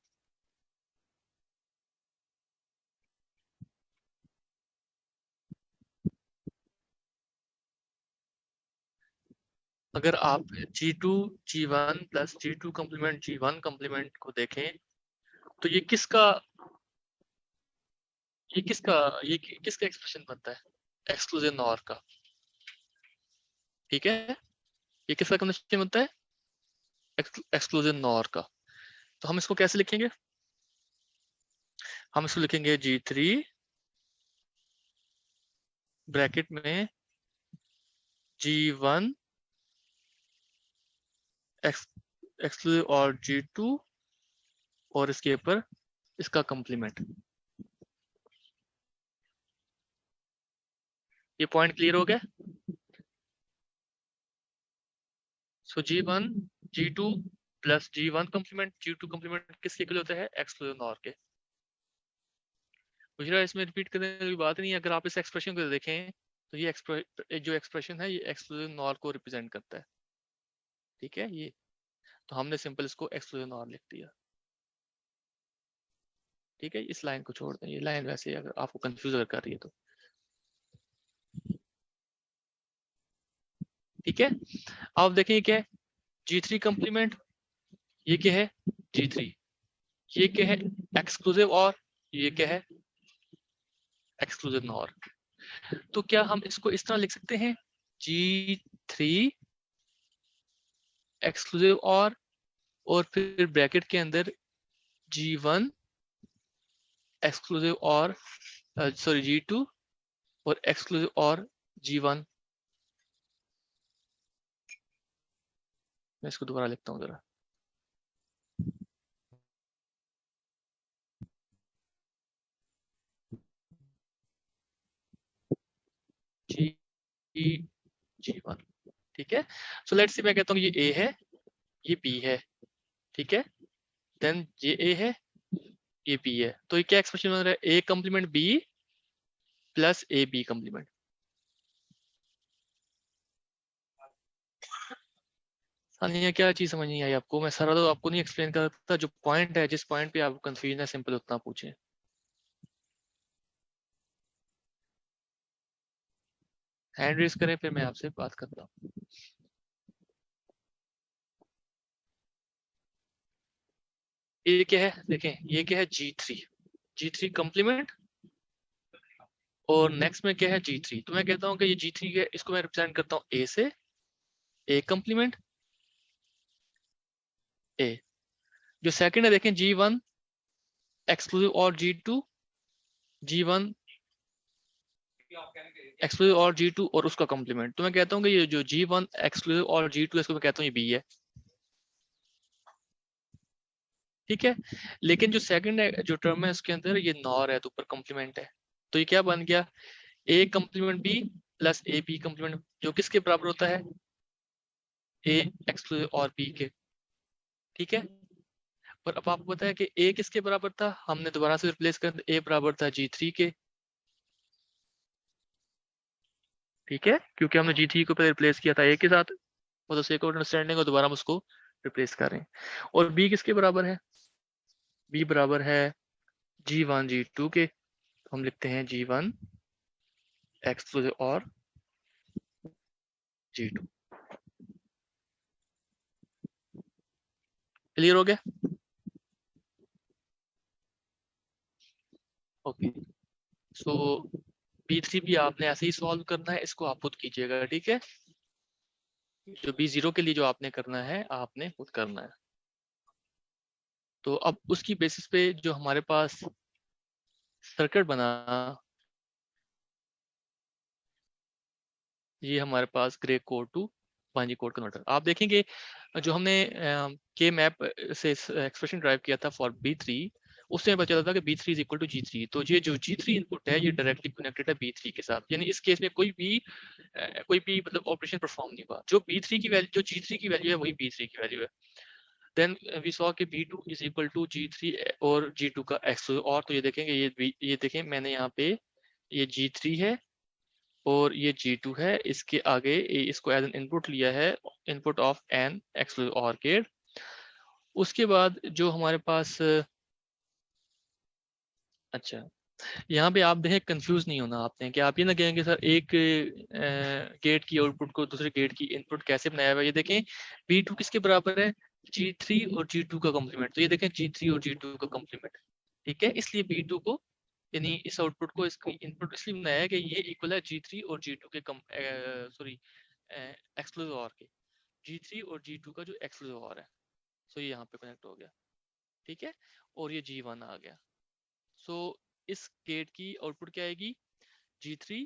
अगर आप G2 G1 plus G2 complement G1 complement को देखें तो ये किसका एक्सप्रेशन बनता है? एक्सक्लूसिव नॉर का, ठीक है। ये किसका कंडीशन बनता है? एक्सक्लूसिव नॉर का। तो हम इसको कैसे लिखेंगे? हम इसको लिखेंगे G3 ब्रैकेट में G1 एक्सक्लूसिव और G2 और इसके ऊपर इसका कंप्लीमेंट। ये पॉइंट क्लियर हो गया? सो G1 G2 plus G1 complement G2 complement किसके इक्वल होता है? एक्सक्लूसिव नॉर के। मुझे इसमें रिपीट करने की बात नहीं है। अगर आप इस एक्सप्रेशन को देखें तो ये जो एक्सप्रेशन है ये एक्सक्लूसिव नॉर को रिप्रेजेंट करता है, ठीक है। ये तो हमने सिंपल इसको एक्सक्लूसिव नॉर लिख दिया, ठीक है। इस लाइन को छोड़ दें, ये लाइन वैसे अगर आपको कंफ्यूज अगर कर रही है तो, ठीक है। अब देखिए क्या है? G3 कंप्लीमेंट, ये क्या है? G3, ये क्या है? एक्सक्लूसिव और, ये क्या है? Exclusive nor. तो क्या हम इसको इस तरह लिख सकते हैं? G3 एक्सक्लूसिव और फिर ब्रैकेट के अंदर G1 एक्सक्लूसिव और सॉरी G2 और एक्सक्लूसिव और G1। मैं इसको दोबारा लिखता हूँ जरा। G1, ठीक है। सो लेट्स सी, मैं कहता हूँ ये A है, ये B है, ठीक है। देन ये A है, ये B है। तो ये क्या एक्सप्रेशन बन रहा है? A complement B plus AB complement. Sania, क्या चीज समझ नहीं आई आपको? मैं सारा तो आपको नहीं एक्सप्लेन कर सकता। जो पॉइंट है, जिस पॉइंट पे आपको कंफ्यूजन है, सिंपल उतना पूछें। हैंड रेज करें, फिर मैं आपसे बात करता हूँ। ये क्या है, देखें ये क्या है, G3 कॉम्प्लीमेंट, और नेक्स्ट में क्या है G3। तो मैं कहता हूँ कि ये G3 है, इसको मैं रिप्रेजेंट करता हूँ ए से, ए कॉम्प्लीमेंट ए। जो सेकंड है देखें G1 एक्सक्लूसिव और G1 एक्सक्लूसिव और G2 और उसका कॉम्प्लीमेंट। तो मैं कहता हूँ कि ये जो G1 एक्सक्लूसिव और G2 इसको मैं कहता हूँ ये बी है, ठीक है। लेकिन जो सेकंड है, जो टर्म है उसके अंदर ये नॉर है, तो ऊपर कॉम्प्लीमेंट है। तो ये क्या बन गया, A complement B plus A B complement, जो किसके बराबर होता है, ए एक्सक्लूसिव और बी के, ठीक है। पर अब आपको पता है कि ए किसके बराबर था, हमने दोबारा से रिप्लेस कर दिया, ए बराबर था G3 के, ठीक है, क्योंकि हमने G3 को पहले रिप्लेस किया था ए के साथ, मतलब सेक ऑफ अंडरस्टैंडिंग को दोबारा हम उसको रिप्लेस कर रहे हैं। और बी किसके बराबर है, बी बराबर है G1 G2 के, तो हम लिखते हैं G1 एक्सक्लूसिव और G2। क्लियर हो गया, ओके। सो B3 भी आपने ऐसे ही सॉल्व करना है, इसको आप खुद कीजिएगा, ठीक है। जो B0 के लिए जो आपने करना है, आपने खुद करना है। तो अब उसकी बेसिस पे जो हमारे पास सर्किट बना, ये हमारे पास gray code to binary code converter. आप देखेंगे जो हमने के मैप से एक्सप्रेशन ड्राइव किया था फॉर B3, उससे पता चला था कि B3 is equal to G3। तो ये जो G3 इनपुट है ये डायरेक्टली कनेक्टेड है B3 के साथ, यानी इस केस में कोई भी मतलब ऑपरेशन परफॉर्म नहीं हुआ। जो B3 की वैल्यू, जो G3 की वैल्यू है वही B3 की वैल्यू है। देन वी सॉ कि B2 is equal to G3 और G2 का एक्स। और तो ये देखेंगे, ये देखें मैंने यहाँ पे ये G3 है और ये G2 है, इसके आगे इसको एज एन इनपुट लिया है, input of an exclusive or gate. उसके बाद जो हमारे पास अच्छा, यहाँ पे आप देखें कंफ्यूज नहीं होना आपने, कि आप ये ना कहेंगे सर एक गेट की आउटपुट को दूसरे गेट की इनपुट कैसे बनाया हुआ है। ये देखें B2 किसके बराबर है, G3 और G2 का कॉम्प्लीमेंट। तो ये देखें G3 और G2 का कॉम्प्लीमेंट, ठीक है। इसलिए B2 को, यानी इस आउटपुट को, इसकी इनपुट इसलिए बनाया है कि ये इक्वल है G3 और G2 के सॉरी एक्सक्लूसिव और के, G3 और G2 का जो एक्सक्लूसिव और है। सो ये यहाँ पे कनेक्ट हो गया, ठीक है। और ये G1 आ गया। सो इस गेट की आउटपुट क्या आएगी, G3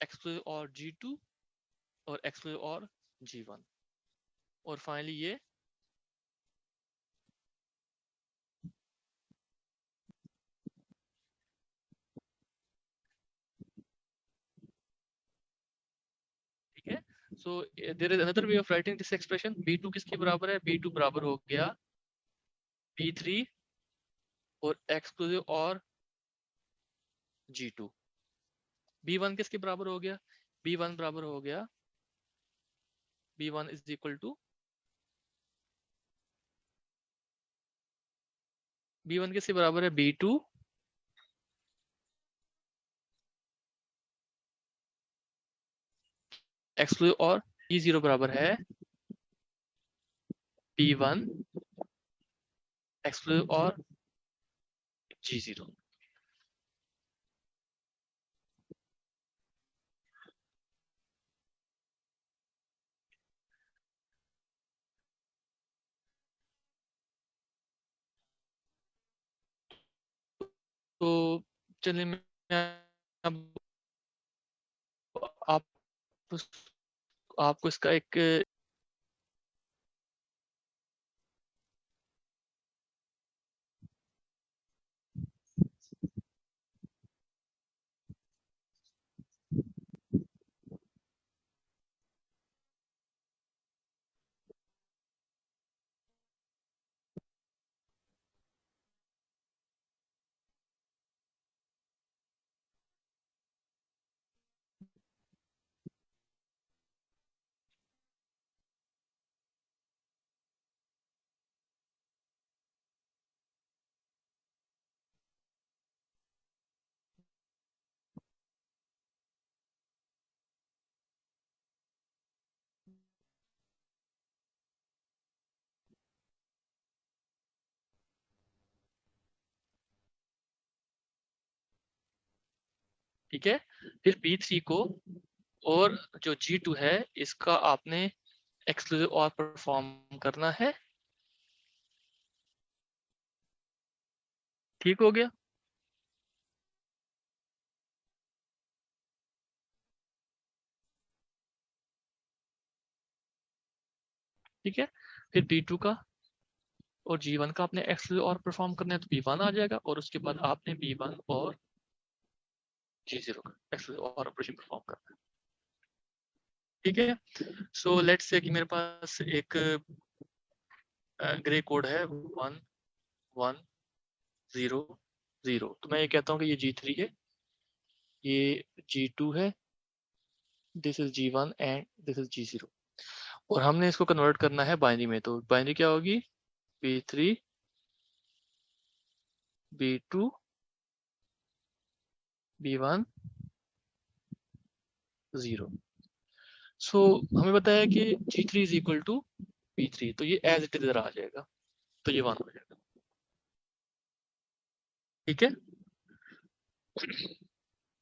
एक्सक्लूसिव और G2 और एक्सक्लूसिव और G1। और फाइनली ये ठीक है। So there is another way of writing this expression. B2 किसके बराबर है, B2 बराबर हो गया B3 और एक्सक्लूसिव और G2। B1 किसके बराबर हो गया, B1 बराबर हो गया, B1 is equal to, B1 किसके बराबर है, B2 एक्सक्लूसिव और G0 बराबर है B1 एक्सक्लूसिव और G0। तो चलिए मैं अब आप आपको इसका एक ठीक है। फिर P3 को और जो G2 है इसका आपने एक्सक्लूसिव और परफॉर्म करना है। ठीक हो गया। ठीक है। फिर P2 का और G1 का आपने एक्सक्लूसिव और परफॉर्म करना है तो P1 आ जाएगा, और उसके बाद आपने P1 और G0 का एक्सक्लूसिव और ऑपरेशन परफॉर्म करना है। ठीक है। सो लेट्स से कि मेरे पास एक ग्रे कोड है 1 1 0 0, तो मैं ये कहता हूँ कि ये G3 है, ये G2 है, this is G1 and this is G0, और हमने इसको कन्वर्ट करना है बाइनरी में। तो बाइनरी क्या होगी? B3 B2 B1 0। सो हमें बताया कि G3 is equal to B3, तो ये एज इट इज आ जाएगा, तो ये 1 हो जाएगा। ठीक है।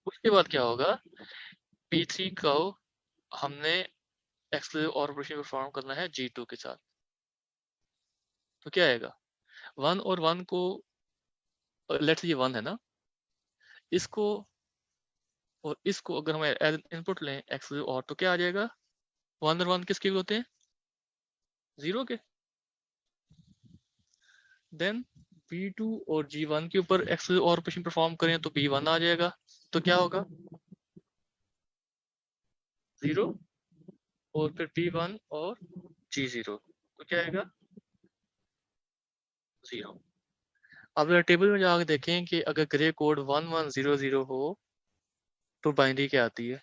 उसके बाद क्या होगा? P3 को हमने एक्सक्लूसिव और ऑपरेशन परफॉर्म करना है G2 के साथ, तो क्या आएगा? 1 और 1 को, लेट्स ये 1 है ना, इसको और इसको अगर हम एज इनपुट लें एक्सक्लूसिव और, तो क्या आ जाएगा? 1 और 1 किसके होते हैं? 0 के। देन B2 और G1 के ऊपर एक्सक्लूसिव और ऑपरेशन परफॉर्म करें तो B1 आ जाएगा, तो क्या होगा? 0, और फिर P1 और G0, तो क्या आएगा? 0। अब अगर टेबल में जाकर देखें कि अगर ग्रे कोड 1100 हो तो बाइनरी क्या आती है?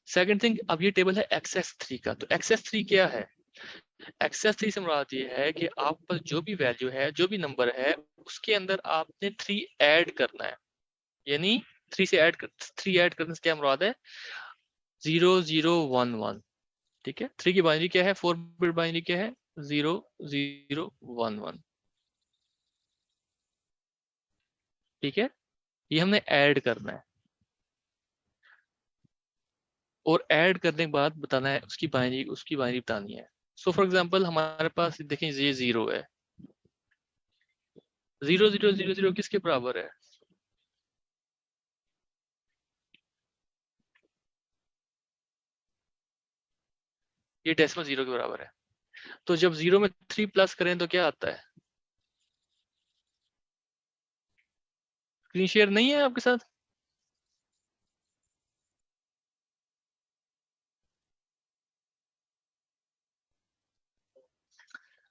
सेकंड थिंग, अब ये टेबल है XS3 का, तो XS3 क्या है? XS3 से मुराद ये है कि आप पर जो भी वैल्यू है, जो भी नंबर है, उसके अंदर आपने 3 ऐड करना है, यानी 3 ऐड करने से क्या मुराद है? 0011। ठीक है। 3 की बाइनरी क्या है? 4 बिट बाइनरी क्या है? 0011। ठीक है। ये हमने ऐड करना है, और ऐड करने के बाद बताना है उसकी बाइनरी बतानी है। सो फॉर एग्जांपल हमारे पास देखें ये 0 है, 0000 किसके बराबर है? ये डेसिमल 0 के बराबर है। तो जब 0 में 3 प्लस करें तो क्या आता है? स्क्रीन शेयर नहीं है आपके साथ?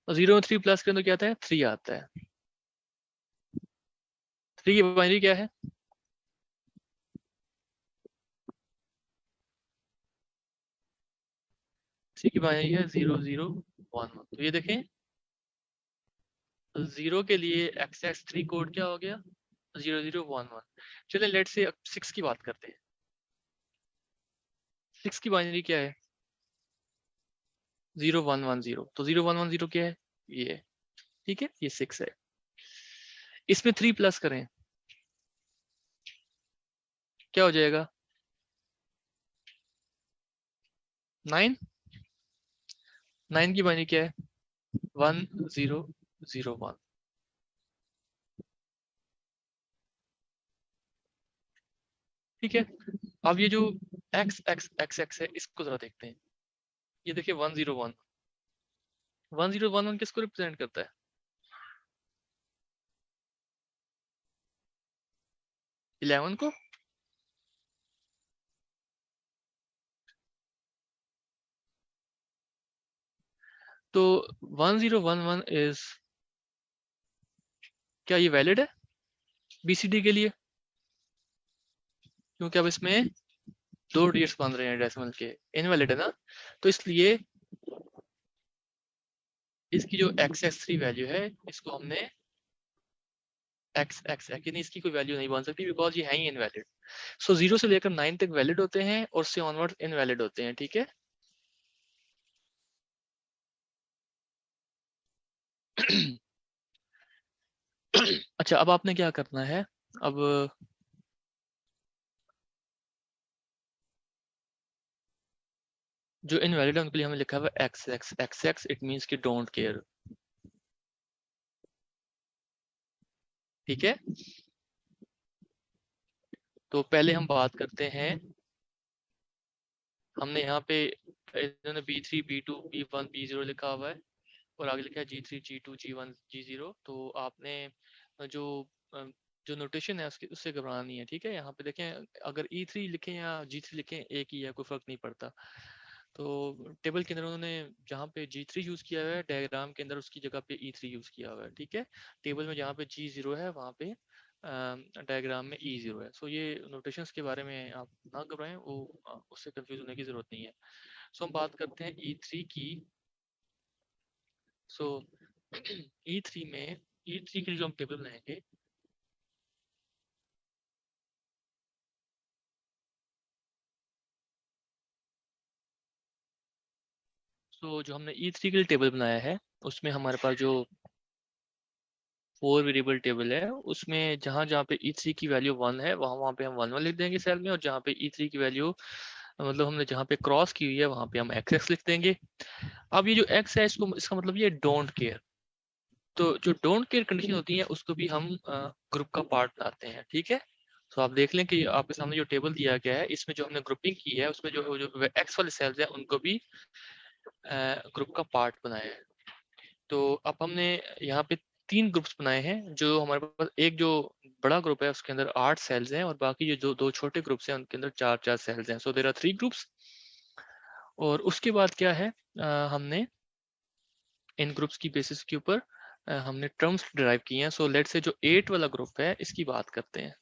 0 में 3 प्लस करें तो क्या आता है? 3 आता है। 3 की बाइनरी क्या है? थ्री की बाइनरी है 0 0 1 1। तो ये देखें 0 के लिए XX3 कोड क्या हो गया? 0 0 1 1। चलिए लेट से 6 की बात करते हैं। 6 की बाइनरी क्या है? 0 1 1 0। तो 0 1 1 0 क्या है? ये, ठीक है, ये 6 है। इसमें 3 प्लस करें, क्या हो जाएगा? 9। 9 की बाइनरी क्या है? 1 0 0 1। ठीक है। अब ये जो x x x x है, इसको जरा देखते हैं। ये देखिए 1 0 1। 1 0 1 1 किसको रिप्रेजेंट करता है? 11 को। तो 1 0 1 1 इज, क्या ये वैलिड है BCD के लिए? क्योंकि अब इसमें 2 डिजिट्स बन रहे हैं डेसिमल के, इनवैलिड है ना। तो इसलिए इसकी जो XX3 वैल्यू है, इसको हमने XX है कि नहीं, इसकी कोई वैल्यू नहीं बन सकती बिकॉज ये है ही इनवैलिड। सो 0 से लेकर 9 तक वैलिड होते हैं और उससे ऑनवर्ड इनवैलिड होते हैं, ठीक है। अच्छा, अब आपने क्या करना है? अब जो इनवैलिड है उनके लिए हमने लिखा हुआ XX XX, इट मींस कि डोंट केयर, ठीक है। तो पहले हम बात करते हैं, हमने यहाँ पे इन्होंने B3 B2 B1 B0 लिखा हुआ है और आगे लिखा है G3 G2 G1 G0। तो आपने जो जो नोटेशन है उसकी, उससे घबराना नहीं है, ठीक है। यहाँ पे देखें, अगर E3 लिखें या G3 लिखें एक ही है, कोई फर्क नहीं पड़ता। तो टेबल के अंदर उन्होंने जहाँ पे G3 यूज किया हुआ है, डायग्राम के अंदर उसकी जगह पे E3 यूज किया हुआ है, ठीक है। टेबल में जहाँ पे G0 है वहाँ पे डायग्राम में E0 है। सो ये नोटेशंस के बारे में आप ना घबराएं, वो उससे कंफ्यूज होने की जरूरत नहीं है। सो हम बात करते हैं E3 की। सो E3 में, E3 के लिए जो हम टेबल बनाएंगे, सो जो हमने E3 के लिए टेबल बनाया है उसमें हमारे पास जो 4 वेरिएबल टेबल है, उसमें जहाँ जहाँ पे E3 की वैल्यू 1 है वहाँ वहाँ पे हम 1 1 लिख देंगे सेल में, और जहाँ पे E3 की वैल्यू मतलब हमने जहाँ पे क्रॉस की हुई है वहाँ पे हम XX लिख देंगे। अब ये जो X है, इसको, इसका मतलब ये डोंट केयर। तो जो डोंट केयर कंडीशन होती है उसको भी हम ग्रुप का पार्ट बनाते हैं, ठीक है। तो आप देख लें कि आपके सामने जो टेबल दिया गया है, इसमें जो हमने ग्रुपिंग की है उसमें जो जो X वाले सेल्स हैं उनको भी ग्रुप का पार्ट बनाया है। तो अब हमने यहाँ पे 3 ग्रुप्स बनाए हैं। जो हमारे पास एक जो बड़ा ग्रुप है उसके अंदर 8 सेल्स हैं, और बाकी ये जो 2 छोटे ग्रुप्स हैं उनके अंदर 4 सेल्स हैं। So there are 3 groups. और उसके बाद क्या है, हमने इन ग्रुप्स की बेसिस के ऊपर हमने टर्म्स डिराइव किए हैं। सो लेट्स से जो 8 वाला ग्रुप है इसकी बात करते हैं,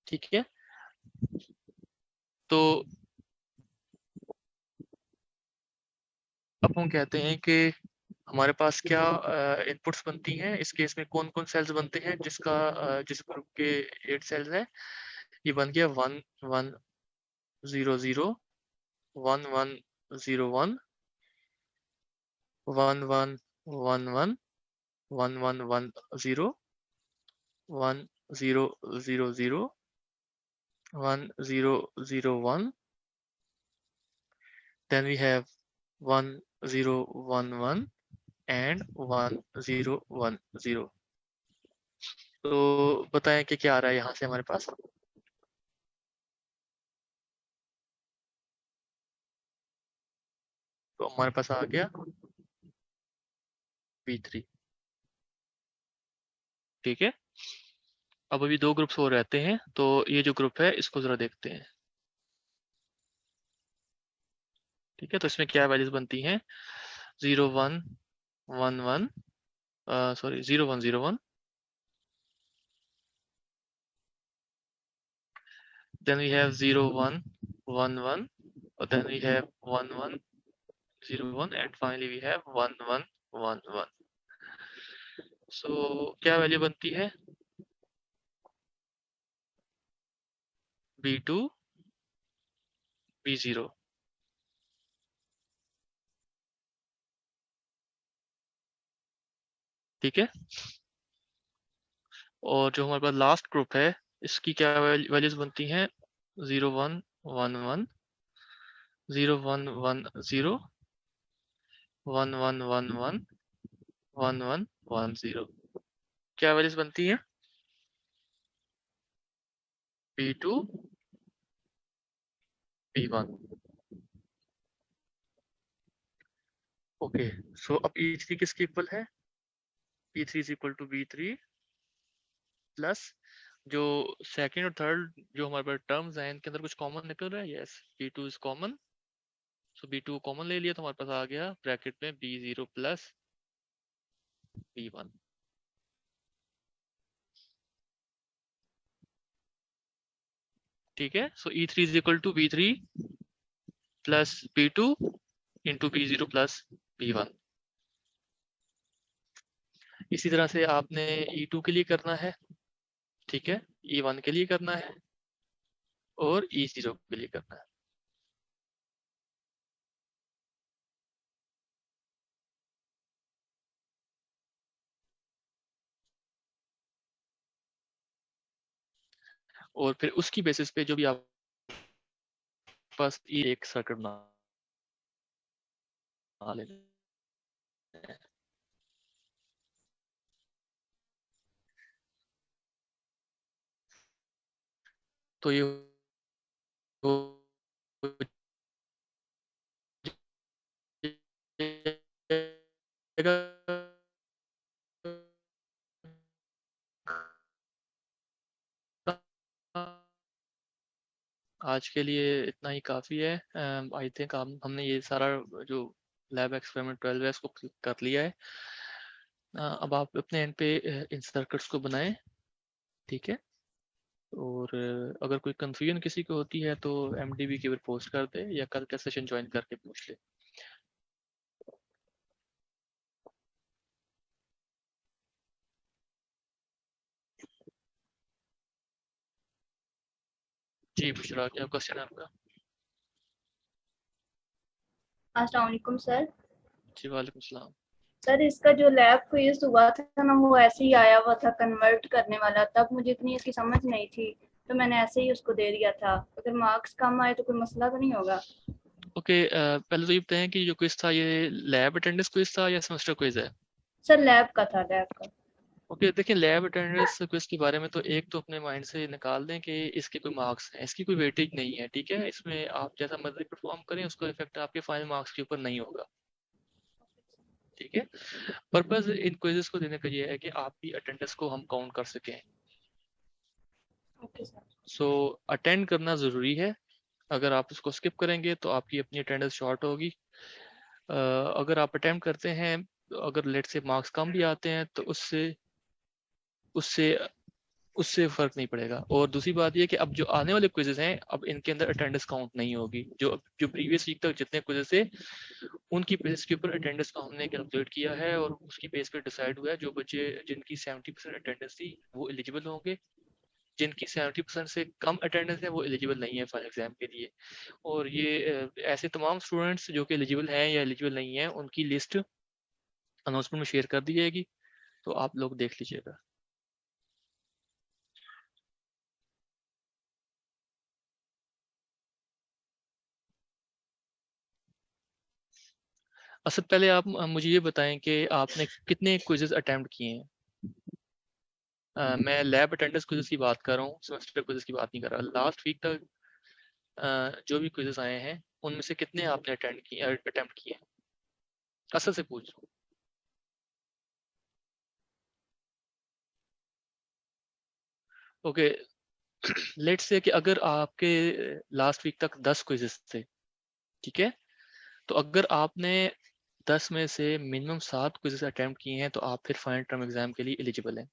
ठीक है। तो अब हम कहते हैं कि हमारे पास क्या इनपुट्स बनती हैं इस केस में, कौन कौन सेल्स बनते हैं जिसका जिस ग्रुप के 8 सेल्स हैं। ये बन गया 1 1 0 0 1 1 0 1 1 1 1 1 1 1 1 0 1 0 0 0 1 0 0 1। Then we have 1 0 1 1 and 1 0 1 0। तो बताएं कि क्या आ रहा है यहाँ से हमारे पास। तो हमारे पास आ गया B3, ठीक है। अब अभी 2 ग्रुप्स और रहते हैं, तो ये जो ग्रुप है इसको जरा देखते हैं, ठीक है। तो इसमें क्या वैल्यूज बनती हैं? 0 1 1 1 sorry 0 1 0 1, then we have 0 1 1 1, then we have 1 1 0 1, and finally we have 1 1 1 1. So क्या वैल्यू बनती है B2 B0, ठीक है। और जो हमारे पास लास्ट ग्रुप है इसकी क्या वैल्यूज बनती हैं 0 1 1 1 0 1 1 0 1 1 1 1 1 1 1 0। क्या वैल्यूज बनती हैं P2 P1। ओके, सो अब E3 किसके इक्वल है, P3 is equal to B3 plus जो सेकंड और थर्ड जो हमारे पास टर्म्स हैं इनके अंदर कुछ कॉमन निकल रहा है। Yes, B2 is common, so B2 को कॉमन ले लिया तो हमारे पास आ गया ब्रैकेट में B0 प्लस B1। ठीक है, so E3 is equal to B3 plus B2 into B0 plus B1। इसी तरह से आपने E2 के लिए करना है, ठीक है, E1 के लिए करना है और E0 के लिए करना है। और फिर उसकी बेसिस पे जो भी आप पास एक सर्किट बना लेना है। तो ये हो जाएगा। आज के लिए इतना ही काफ़ी है। आई थिंक हमने ये सारा जो लैब एक्सपेरिमेंट 12 है इसको कर लिया है। अब आप अपने एंड पे इन सर्किट्स को बनाएं, ठीक है। और अगर कोई कंफ्यूजन किसी को होती है तो MDB के ऊपर पोस्ट कर दे या कल का सेशन ज्वाइन करके पूछ ले। जी बुशरा, क्या क्वेश्चन है आपका? अस्सलाम वालेकुम सर। जी वालेकुम सलाम। सर इसका जो लैब क्विज हुआ था ना वो ऐसे ही आया हुआ था कन्वर्ट करने वाला, तब मुझे इतनी इसकी समझ नहीं थी तो मैंने ऐसे ही उसको दे दिया था। अगर मार्क्स कम आए तो कोई मसला तो नहीं होगा? ओके, पहले तो ये बताएं कि जो क्विज था ये लैब अटेंडेंस क्विज था या सेमेस्टर क्विज है? सर लैब का था, लैब का। ओके, देखिए लैब अटेंडेंस क्विज के बारे में तो एक तो अपने माइंड से निकाल दें कि इसके कोई मार्क्स हैं, इसकी कोई वेटेज नहीं है, ठीक है। इसमें आप जैसा मर्जी परफॉर्म करें उसका इफेक्ट आपके फाइनल मार्क्स के ऊपर नहीं होगा, ठीक है। पर्पस इन क्विजेस को देने का ये है कि आपकी अटेंडेंस को हम काउंट कर सकें। Okay sir. सो अटेंड करना ज़रूरी है। अगर आप उसको स्किप करेंगे तो आपकी अपनी अटेंडेंस शॉर्ट होगी। अगर आप अटेम्प्ट करते हैं, अगर लेट से मार्क्स कम भी आते हैं तो उससे उससे उससे फर्क नहीं पड़ेगा। और दूसरी बात ये कि अब जो आने वाले क्विजेस हैं अब इनके अंदर अटेंडेंस काउंट नहीं होगी। जो जो प्रीवियस वीक तक जितने क्विजेस थे उनकी बेस के ऊपर अटेंडेंस को हमने कैलकुलेट किया है और उसकी बेस पे डिसाइड हुआ है जो बच्चे जिनकी 70% अटेंडेंस थी वो एलिजिबल होंगे, जिनकी 70% से कम अटेंडेंस है वो एलिजिबल नहीं है फाइनल एग्जाम के लिए। और ये ऐसे तमाम स्टूडेंट्स जो कि एलिजिबल हैं या एलिजिबल नहीं हैं उनकी लिस्ट अनाउंसमेंट में शेयर कर दी जाएगी, तो आप लोग देख लीजिएगा। असद पहले आप मुझे ये बताएं कि आपने कितने क्विजेस अटेम्प्ट किए हैं। मैं लैब अटेंडेंस क्विजेस की बात कर रहा हूँ, सेमेस्टर क्विजेस की बात नहीं कर रहा। लास्ट वीक तक जो भी क्विजेस आए हैं उनमें से कितने आपने अटेम्प्ट किए हैं? असद से पूछ रहा हूँ। ओके, लेट्स से कि अगर आपके लास्ट वीक तक 10 क्विजेस थे, ठीक है, तो अगर आपने 10 में से मिनिमम 7 क्विज़ेस अटेम्प्ट किए हैं तो आप फिर फाइनल टर्म एग्ज़ाम के लिए एलिजिबल हैं।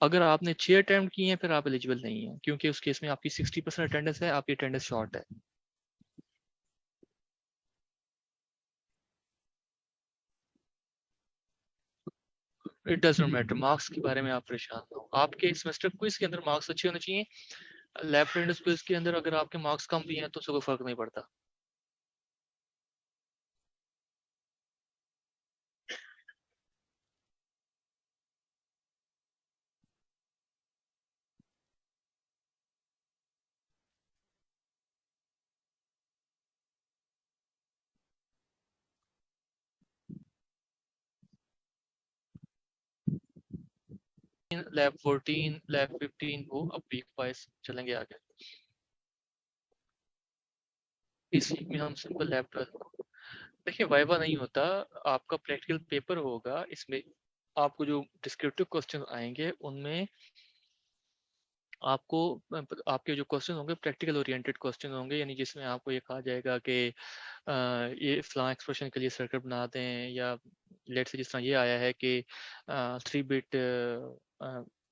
अगर आपने 6 अटेम्प्ट किए हैं फिर आप एलिजिबल नहीं हैं, क्योंकि उस केस में आपकी 60% अटेंडेंस है, आपकी अटेंडेंस शॉर्ट है। इट डज़न्ट मैटर, मार्क्स के बारे में आप परेशान ना हो। आपके सेमेस्टर क्विज़ के अंदर मार्क्स अच्छे होने चाहिए। लैब अटेंडेंस क्विज़ के अंदर अगर आपके मार्क्स कम भी हैं तो उससे कोई फ़र्क नहीं पड़ता। लैब 14, लैब 15 वो अब वीक वाइज चलेंगे आगे। इस वीक में हम सिंपल लैब 12 देखिए वाइवा नहीं होता, आपका प्रैक्टिकल पेपर होगा। इसमें आपको जो डिस्क्रिप्टिव क्वेश्चन आएंगे उनमें आपको आपके जो क्वेश्चन होंगे प्रैक्टिकल ओरिएंटेड क्वेश्चन होंगे, यानी जिसमें आपको ये कहा जाएगा कि ये फलां एक्सप्रेशन के लिए सर्किट बना दें, या लेट से जिस तरह ये आया है कि 3 बिट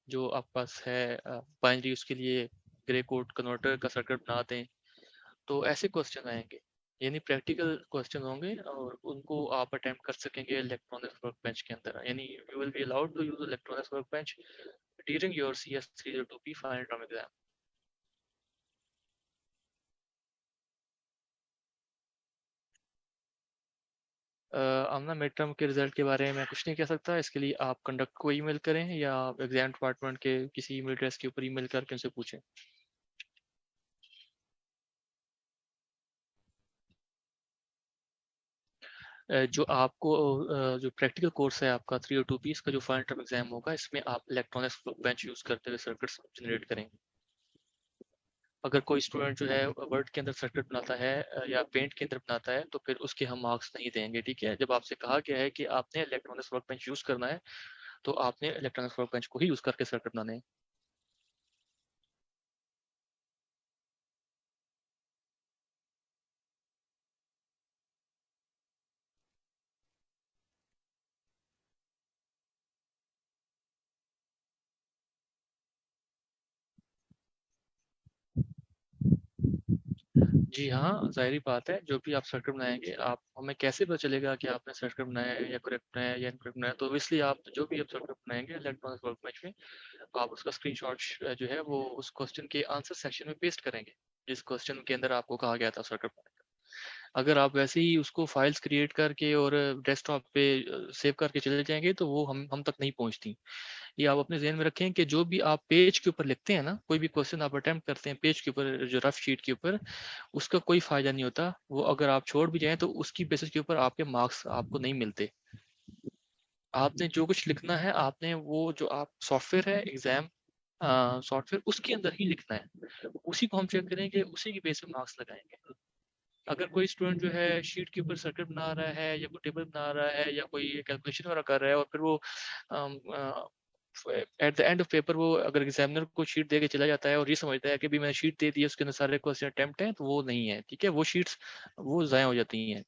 जो आपके पास है बाइनरी, उसके लिए ग्रे कोड कन्वर्टर का सर्किट बना दें। तो ऐसे क्वेश्चन आएंगे, यानी प्रैक्टिकल क्वेश्चन होंगे और उनको आप अटेम्प्ट कर सकेंगे इलेक्ट्रॉनिक्स वर्क बेंच के अंदर, यानी you will be allowed to use electronics work bench during your CS 302P final term exam. Aamna mid term के रिजल्ट के बारे में मैं कुछ नहीं कह सकता। इसके लिए आप कंडक्ट को ईमेल करें या एग्जाम डिपार्टमेंट के किसी ईमेल एड्रेस के ऊपर ईमेल करके उनसे पूछें। जो आपको जो प्रैक्टिकल कोर्स है आपका 302P, इसका जो फाइनल टर्म एग्जाम होगा इसमें आप इलेक्ट्रॉनिक्स बेंच यूज करते हुए सर्किट्स जनरेट करेंगे। अगर कोई स्टूडेंट जो है वर्ड के अंदर सर्किट बनाता है या पेंट के अंदर बनाता है तो फिर उसके हम मार्क्स नहीं देंगे, ठीक है। जब आपसे कहा गया है कि आपने इलेक्ट्रॉनिक्स वर्क बेंच यूज करना है तो आपने इलेक्ट्रॉनिक्स वर्क बेंच को ही यूज करके सर्किट बनाने हैं। जी हाँ, ज़ाहिर-सी बात है, जो भी आप सर्किट बनाएँगे, आप हमें कैसे पता चलेगा कि आपने सर्किट बनाया है या करेक्ट बनाया है या इनकरेक्ट बनाया है? तो इसलिए आप जो भी आप सर्किट बनाएँगे इलेक्ट्रॉनिक्स वर्क बेंच में, आप उसका स्क्रीनशॉट जो है वो उस क्वेश्चन के आंसर सेक्शन में पेस्ट करेंगे, जिस क्वेश्चन के अंदर आपको कहा गया था सर्किट बनाने का। अगर आप वैसे ही उसको फाइल्स क्रिएट करके और डेस्कटॉप पे सेव करके चले जाएँगे, तो वो हम तक नहीं पहुँचती। ये आप अपने ज़हन में रखें कि जो भी आप पेज के ऊपर लिखते हैं ना, कोई भी क्वेश्चन आप अटेम्प्ट करते हैं पेज के ऊपर, जो रफ शीट के ऊपर, उसका कोई फ़ायदा नहीं होता। वो अगर आप छोड़ भी जाएँ तो उसकी बेसिस के ऊपर आपके मार्क्स आपको नहीं मिलते। आपने जो कुछ लिखना है, आपने वो जो आप सॉफ्टवेयर है एग्ज़ाम सॉफ्टवेयर उसके अंदर ही लिखना है। उसी को हम चेक करेंगे, उसी की बेस पे मार्क्स लगाएँगे। अगर कोई स्टूडेंट जो है शीट के ऊपर सर्किट बना रहा है या कोई टेबल बना रहा है या कोई कैलकुलेशन वगैरह कर रहा है और फिर वो at the end of paper वो अगर एग्जामिनर को शीट दे के चला जाता है और ये समझता है कि भी मैंने शीट दे दी है उसके अंदर सारे क्वेश्चन अटेम्प्ट हैं, तो वो नहीं है, ठीक है। वो शीट्स वो ज़ाया हो जाती हैं।